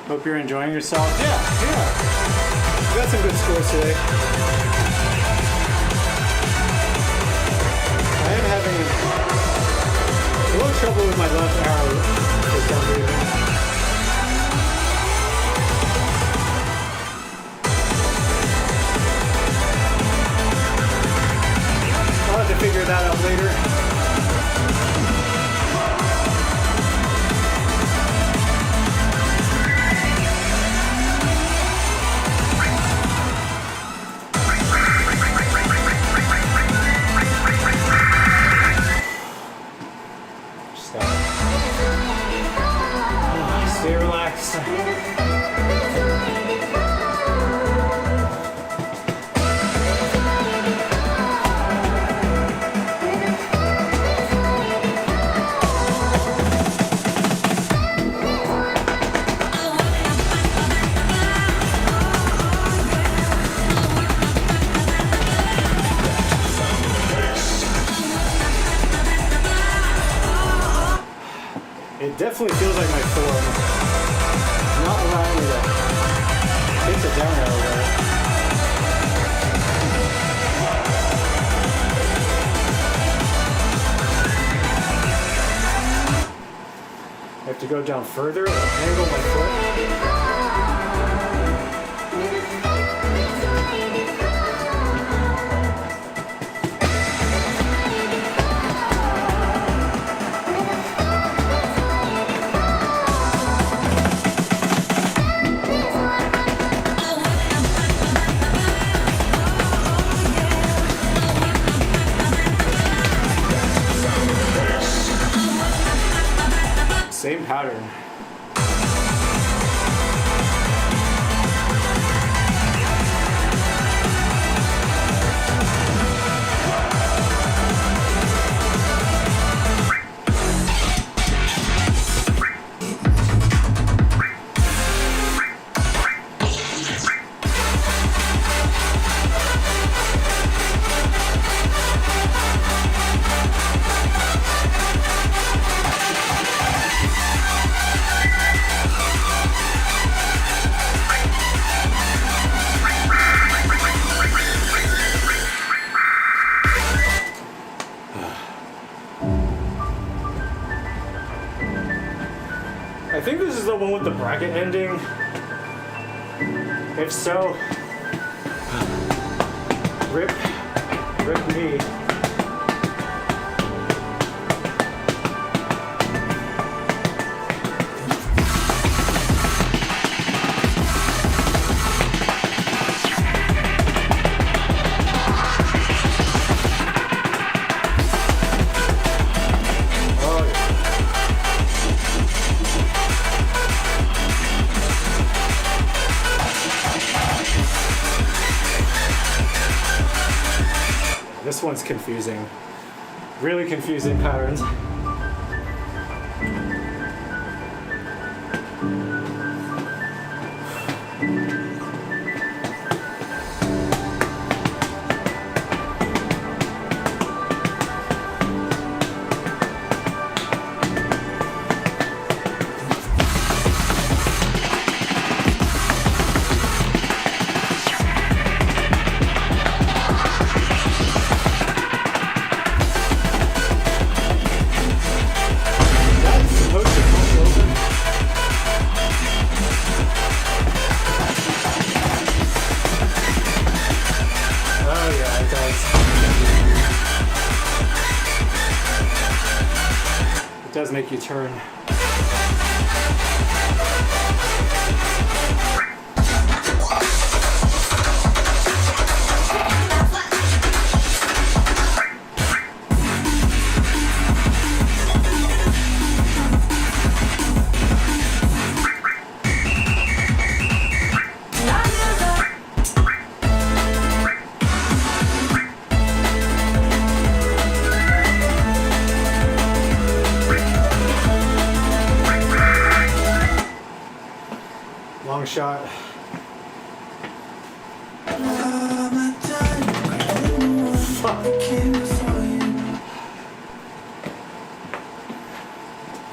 Hope you're enjoying yourself. Yeah. We got some good scores today. I am having a little trouble with my left arrow for some reason. I'll have to figure that out later. Stay relaxed. It definitely feels like my form. Not allowing me to hit the down arrow there. I have to go down further, angle my foot. Same pattern. Bracket ending? If so, rip me. This one's confusing. Really confusing patterns. It does make you turn. Long shot. Fuck.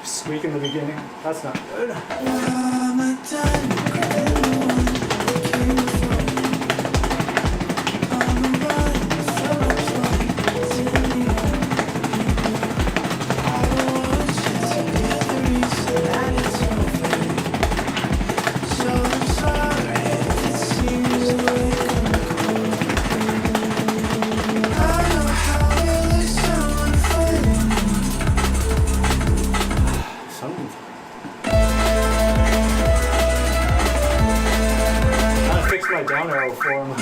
Squeak in the beginning. That's not good. My down arrow form.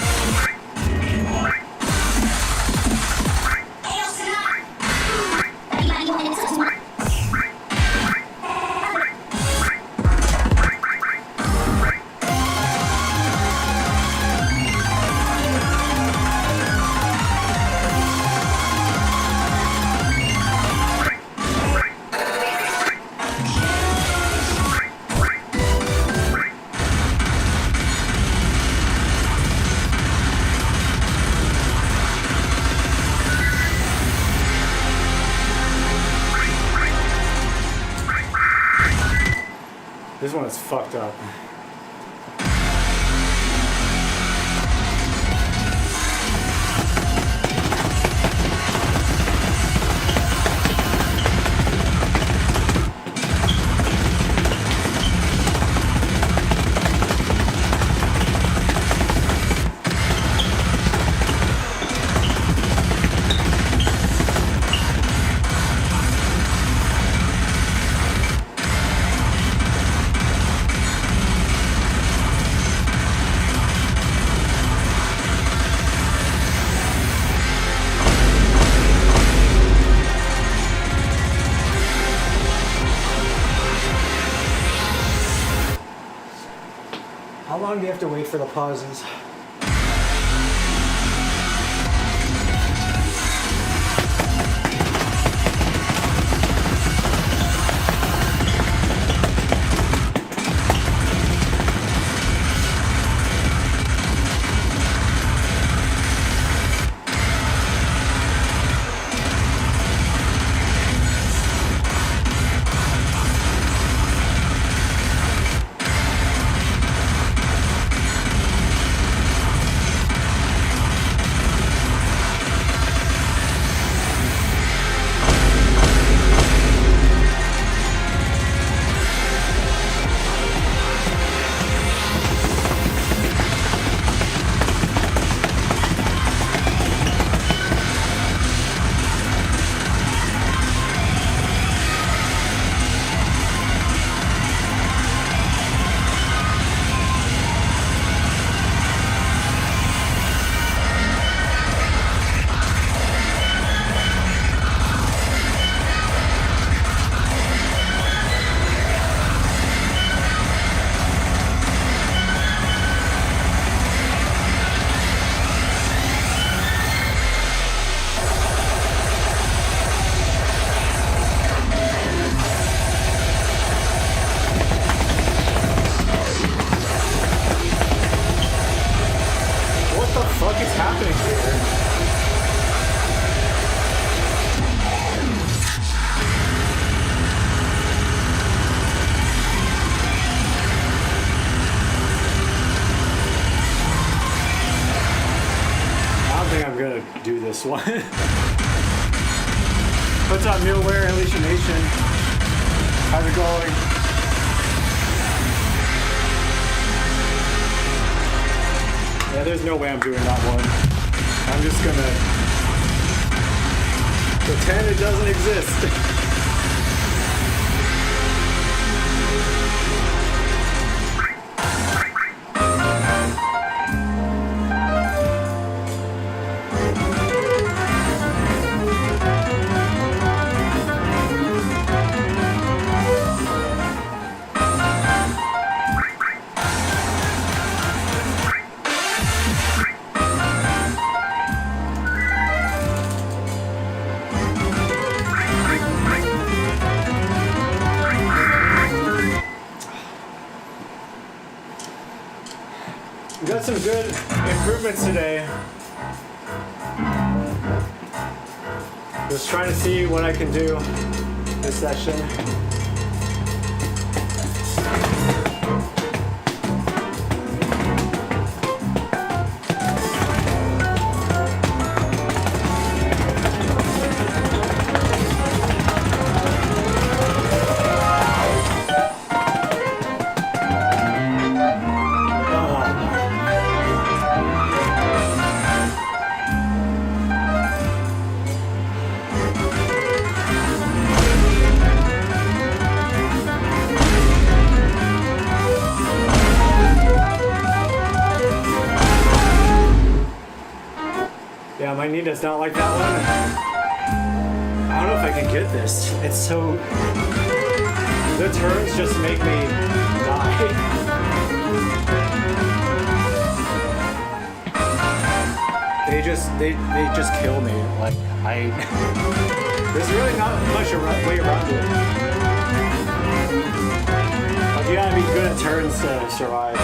This one is fucked up. How long do you have to wait for the pauses? fuck is happening here? I don't think I'm gonna do this one. What's up, Millware, Alicia Nation? How's it going? Yeah, there's no way I'm doing that one. I'm just gonna pretend it doesn't exist. We got some good improvements today. Just trying to see what I can do this session. Yeah, my knee does not like that one. I don't know if I can get this. It's so... The turns just make me die. They just kill me. Like, there's really not much way around it. Like, you gotta be good at turns to survive.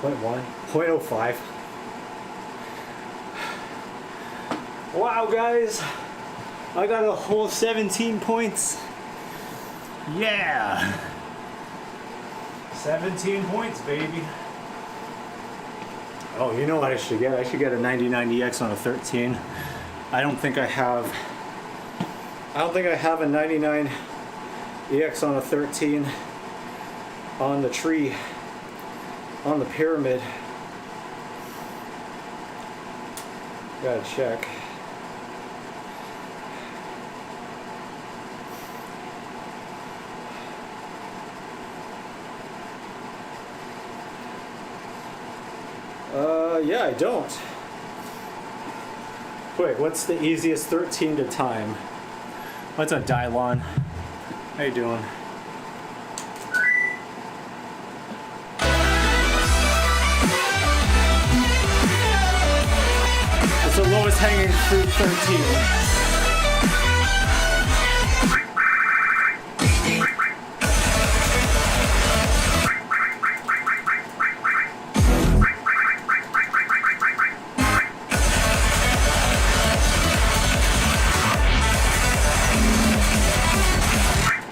0.1, 0.05. Wow, guys, I got a whole 17 points. Yeah, 17 points, baby. Oh, you know what I should get? I should get a 99EX on a 13. I don't think I have a 99EX on a 13 on the tree, on the pyramid. Gotta check. Yeah, I don't. Quick, what's the easiest 13 to time? What's a Dylon? How you doing? It's the lowest hanging fruit 13.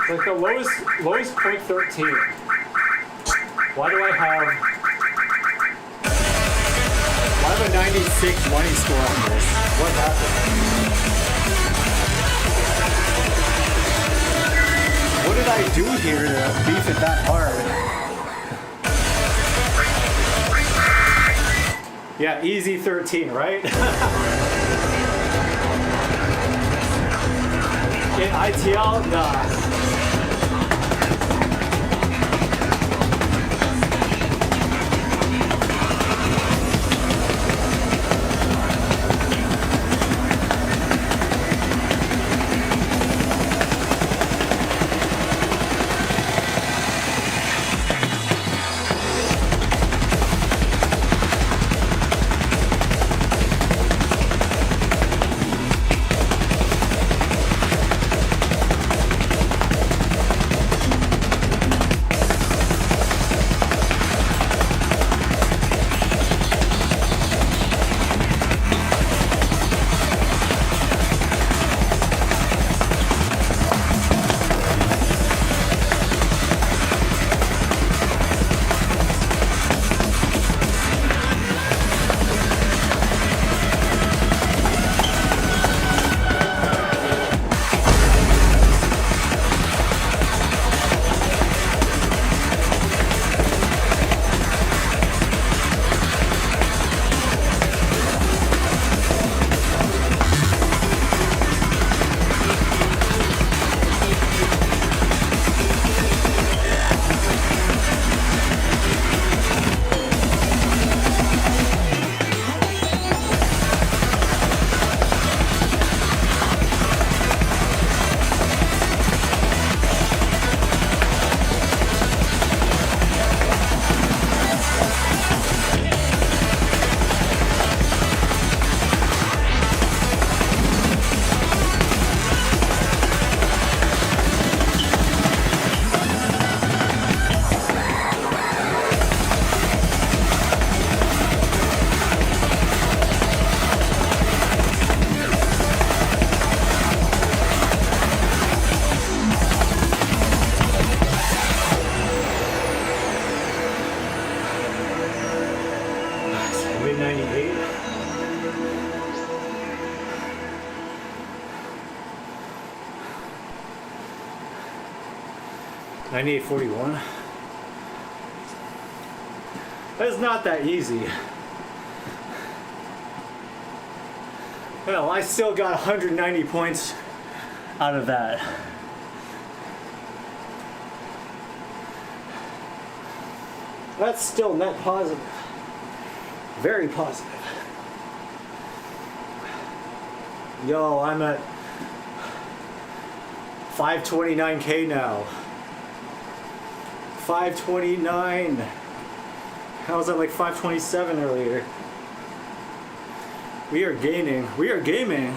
Like the lowest point 13. Why do I have a 96 money score on this? What happened? What did I do here to beef it that hard? Yeah, easy 13, right? In ITL, nah. Mid 98. $98.41. That's not that easy. Well, I still got 190 points out of that. That's still net positive. Very positive. Yo, I'm at 529K now. 529. I was at like 527 earlier. We are gaining. We are gaming.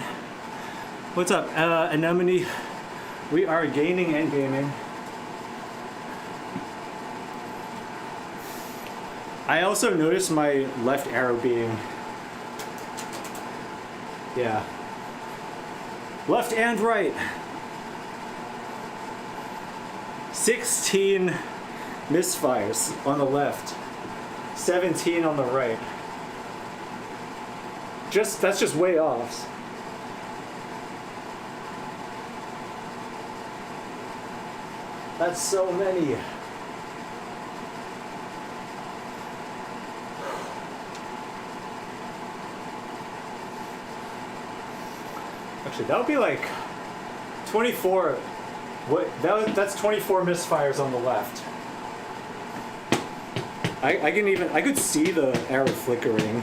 What's up, Anemone? We are gaining and gaming. I also noticed my left arrow being, yeah, left and right. 16 misfires on the left, 17 on the right. That's just way off. That's so many. Actually, that would be like 24. That's 24 misfires on the left. I could see the arrow flickering.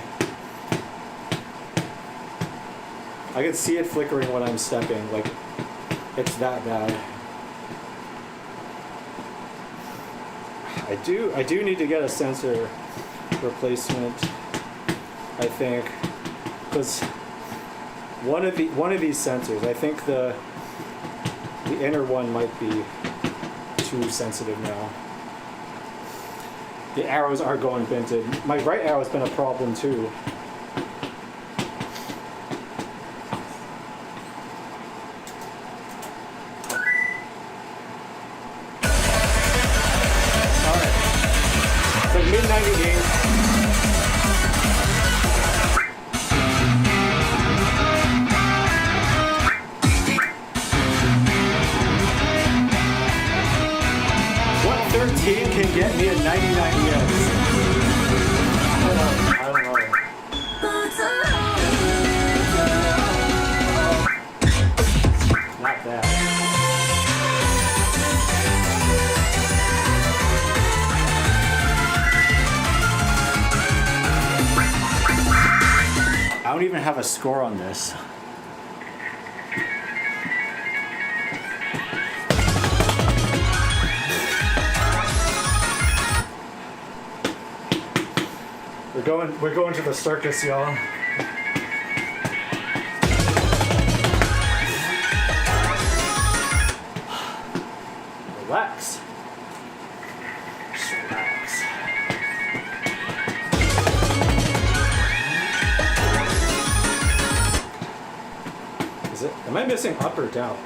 I could see it flickering when I'm stepping. Like, it's that bad. I do need to get a sensor replacement, I think, because one of these sensors, I think the inner one might be too sensitive now. The arrows are going binted. My right arrow's been a problem too. Can get me a 99 yes. I don't know. Not bad. I don't even have a score on this. We're going to the circus, y'all. Relax. Just relax. Am I missing up or down?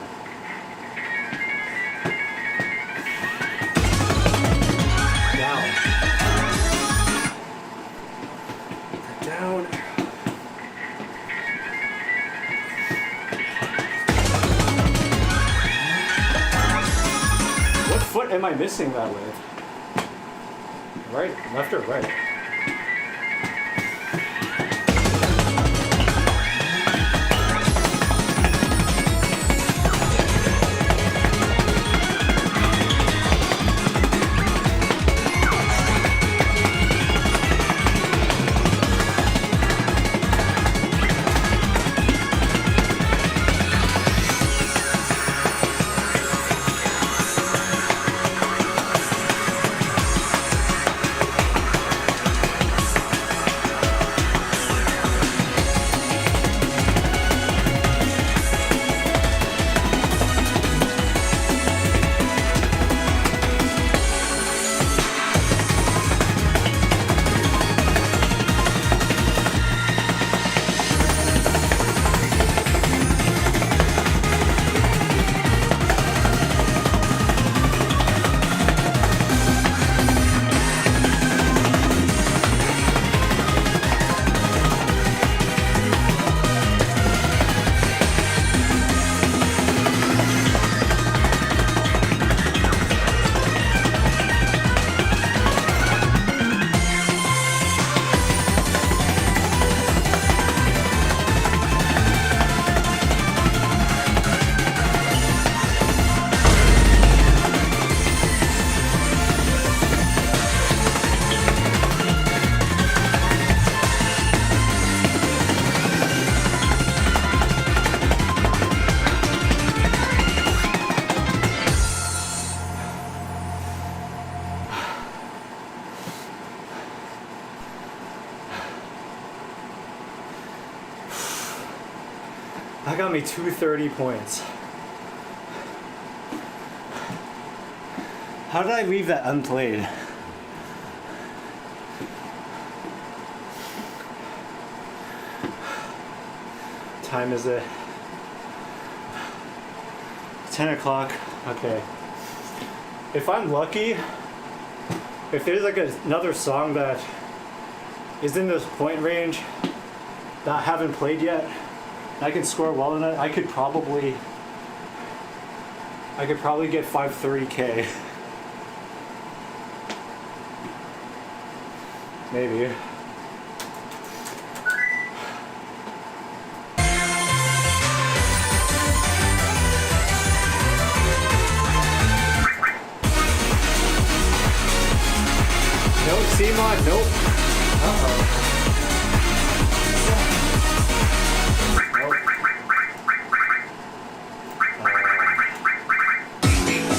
What am I missing that with? Right, left or right? That got me 230 points. How did I leave that unplayed? time is it? 10 o'clock. Okay. If I'm lucky, if there's like another song that is in this point range that I haven't played yet, and I can score well in it, I could probably get 530K. Maybe. Nope, C-Mod, nope. Uh-oh. Nope.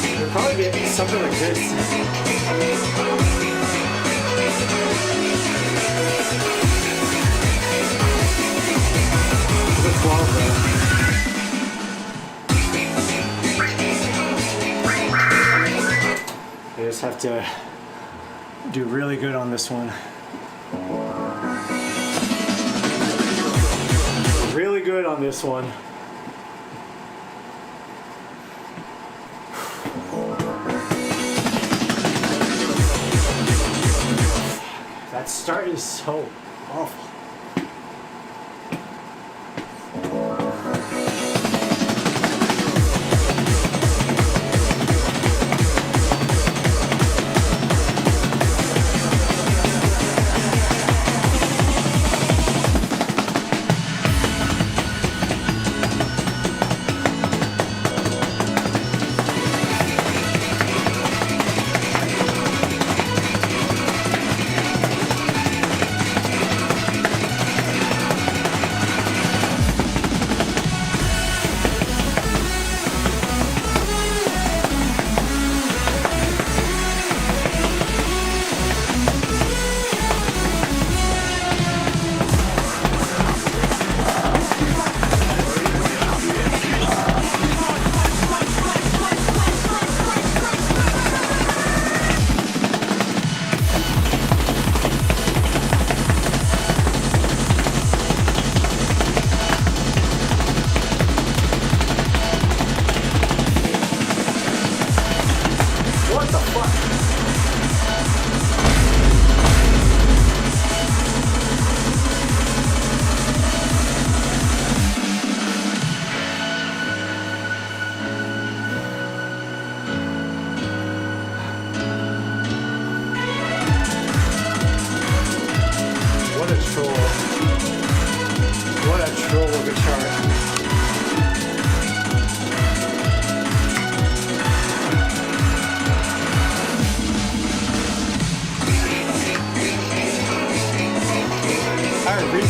There'll probably be something like this. The 12 though. I just have to do really good on this one. Really good on this one. That start is so awful.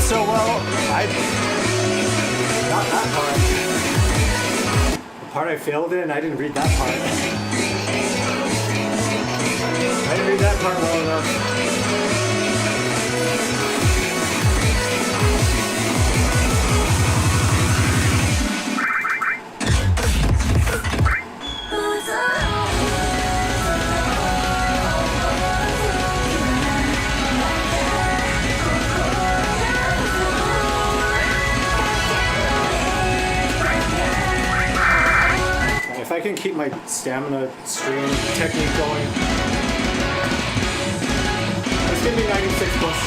So well, I got that part. The part I failed in, I didn't read that part. I didn't read that part well enough. If I can keep my stamina stream technique going, it's gonna be 96 plus.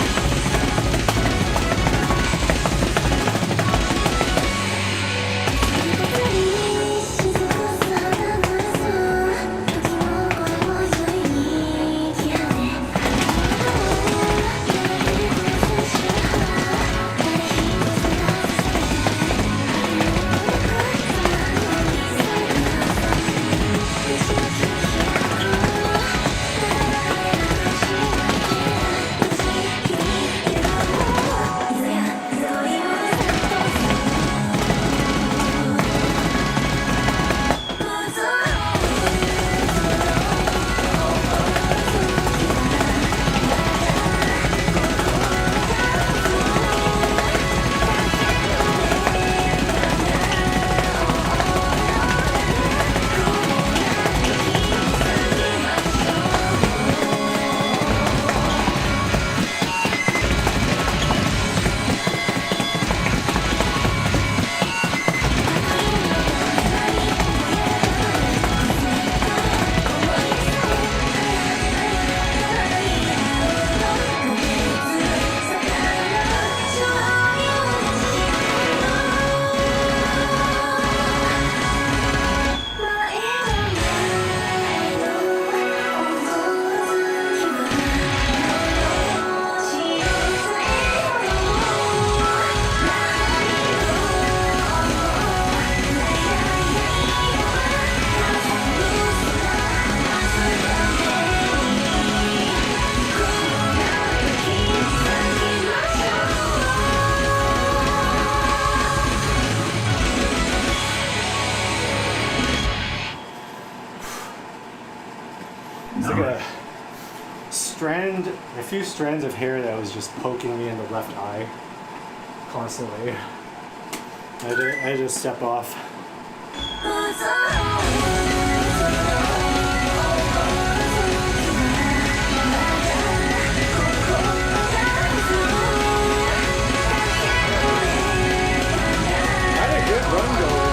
few strands of hair that was just poking me in the left eye constantly. I had to step off. I had a good run going.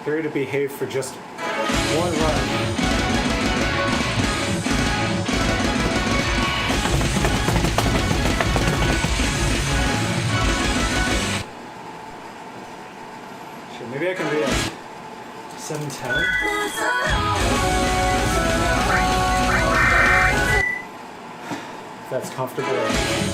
Here to behave for just one run. Shit, maybe I can be at 710. If that's comfortable.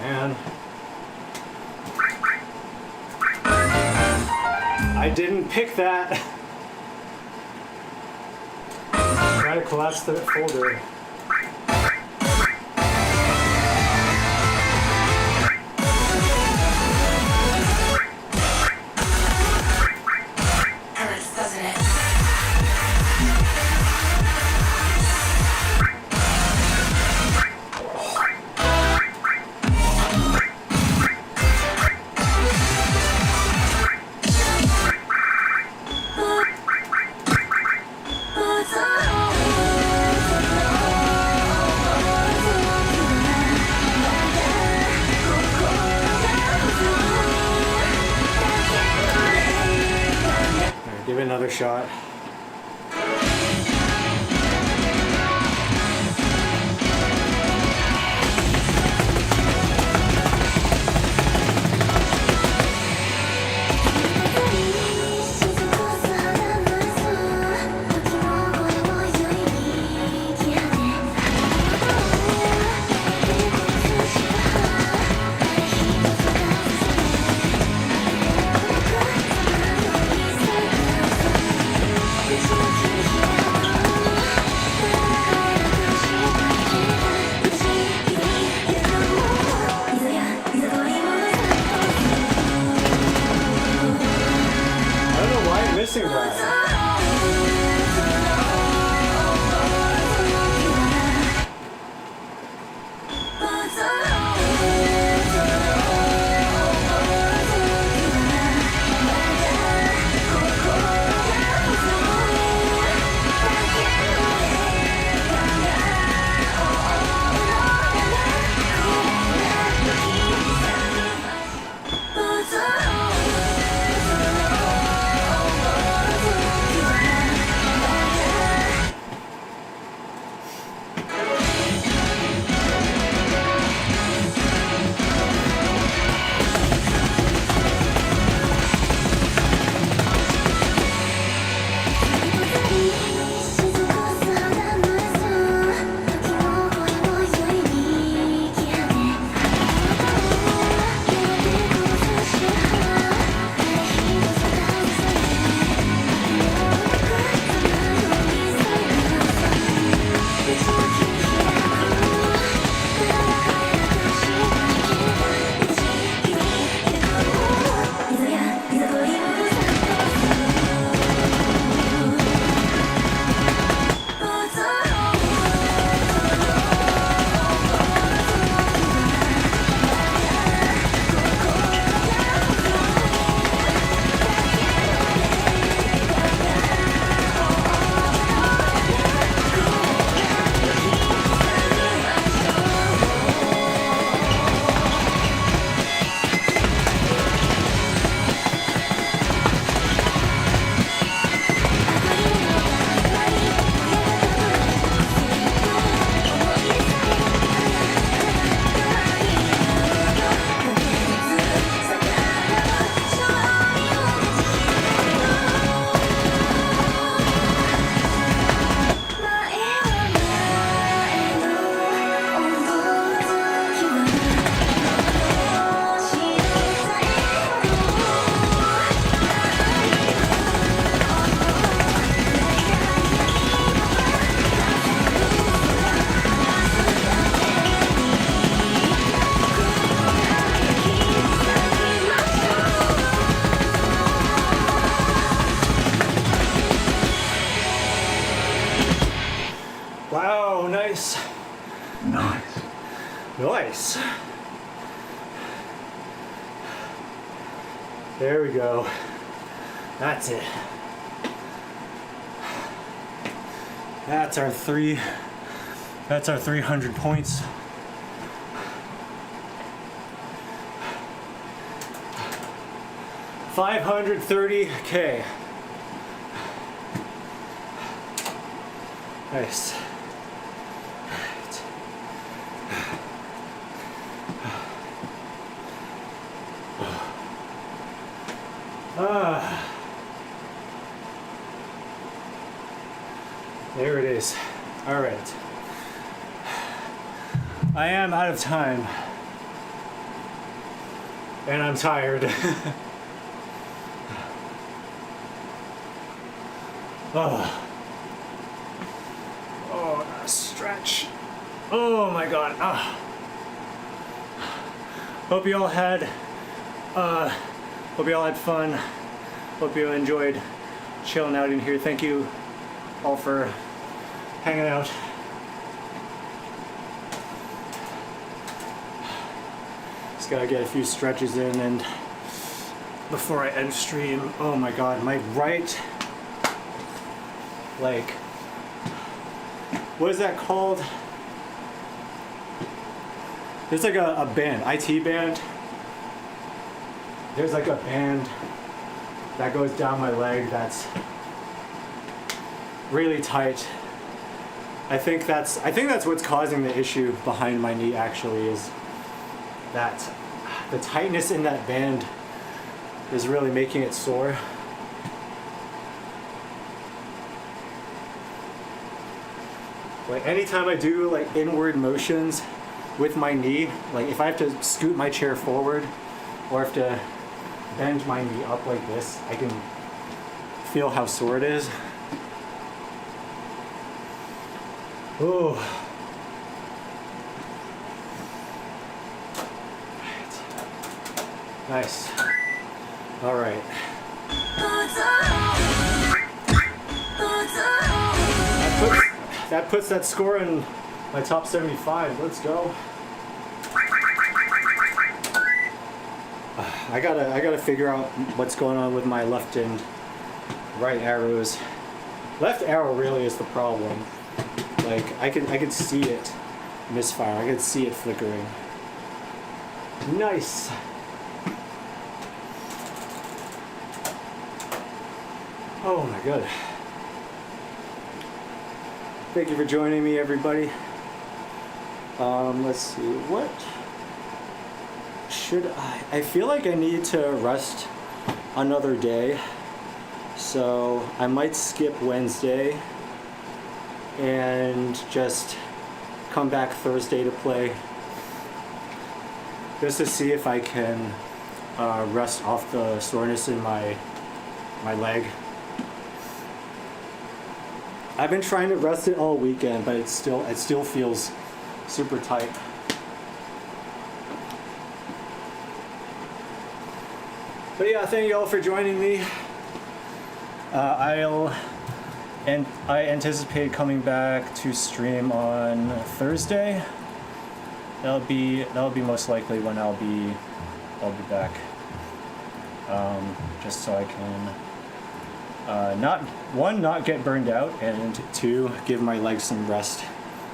Man. I didn't pick that. Try to collapse the folder. Give it another shot. There we go. That's it. That's our 300 points. $530K. Nice. There it is. All right. I am out of time. And I'm tired. Oh, stretch. Oh my God. Hope you all had fun. Hope you enjoyed chilling out in here. Thank you all for hanging out. Just gotta get a few stretches in and before I end stream. Oh my God, my right, like, what is that called? There's like a band, IT band. There's like a band that goes down my leg that's really tight. I think that's what's causing the issue behind my knee actually, is that the tightness in that band is really making it sore. Like anytime I do like inward motions with my knee, like if I have to scoot my chair forward or have to bend my knee up like this, I can feel how sore it is. Oh. Nice. All right. That puts that score in my top 75. Let's go. I gotta figure out what's going on with my left and right arrows. Left arrow really is the problem. Like I could see it misfire. I could see it flickering. Nice. Oh my God. Thank you for joining me, everybody. Let's see, what should I feel like I need to rest another day, so I might skip Wednesday and just come back Thursday to play, just to see if I can rest off the soreness in my leg. I've been trying to rest it all weekend, but it still feels super tight. But yeah, thank you all for joining me. I anticipate coming back to stream on Thursday. That'll be most likely when I'll be back. Just so I can not get burned out, and two, give my legs some rest.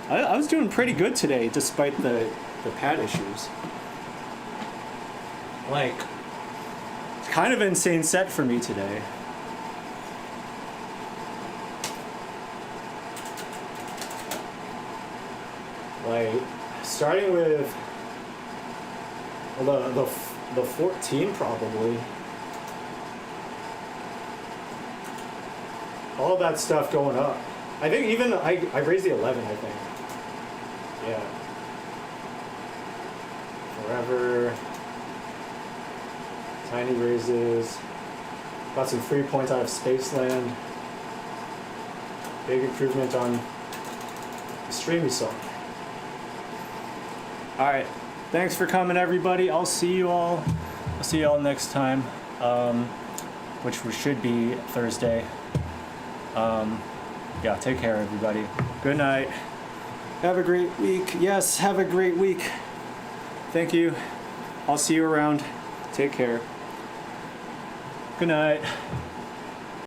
I was doing pretty good today despite the pad issues. Like, it's kind of an insane set for me today. Like, starting with the 14 probably. All that stuff going up. I think even I raised the 11, I think. Yeah. Forever. Tiny raises. Got some free points out of Spaceland. Big improvement on the stream you saw. Alright. Thanks for coming, everybody. I'll see you all next time. Which should be Thursday. Yeah, take care, everybody. Good night. Have a great week. Yes, have a great week. Thank you. I'll see you around. Take care. Good night.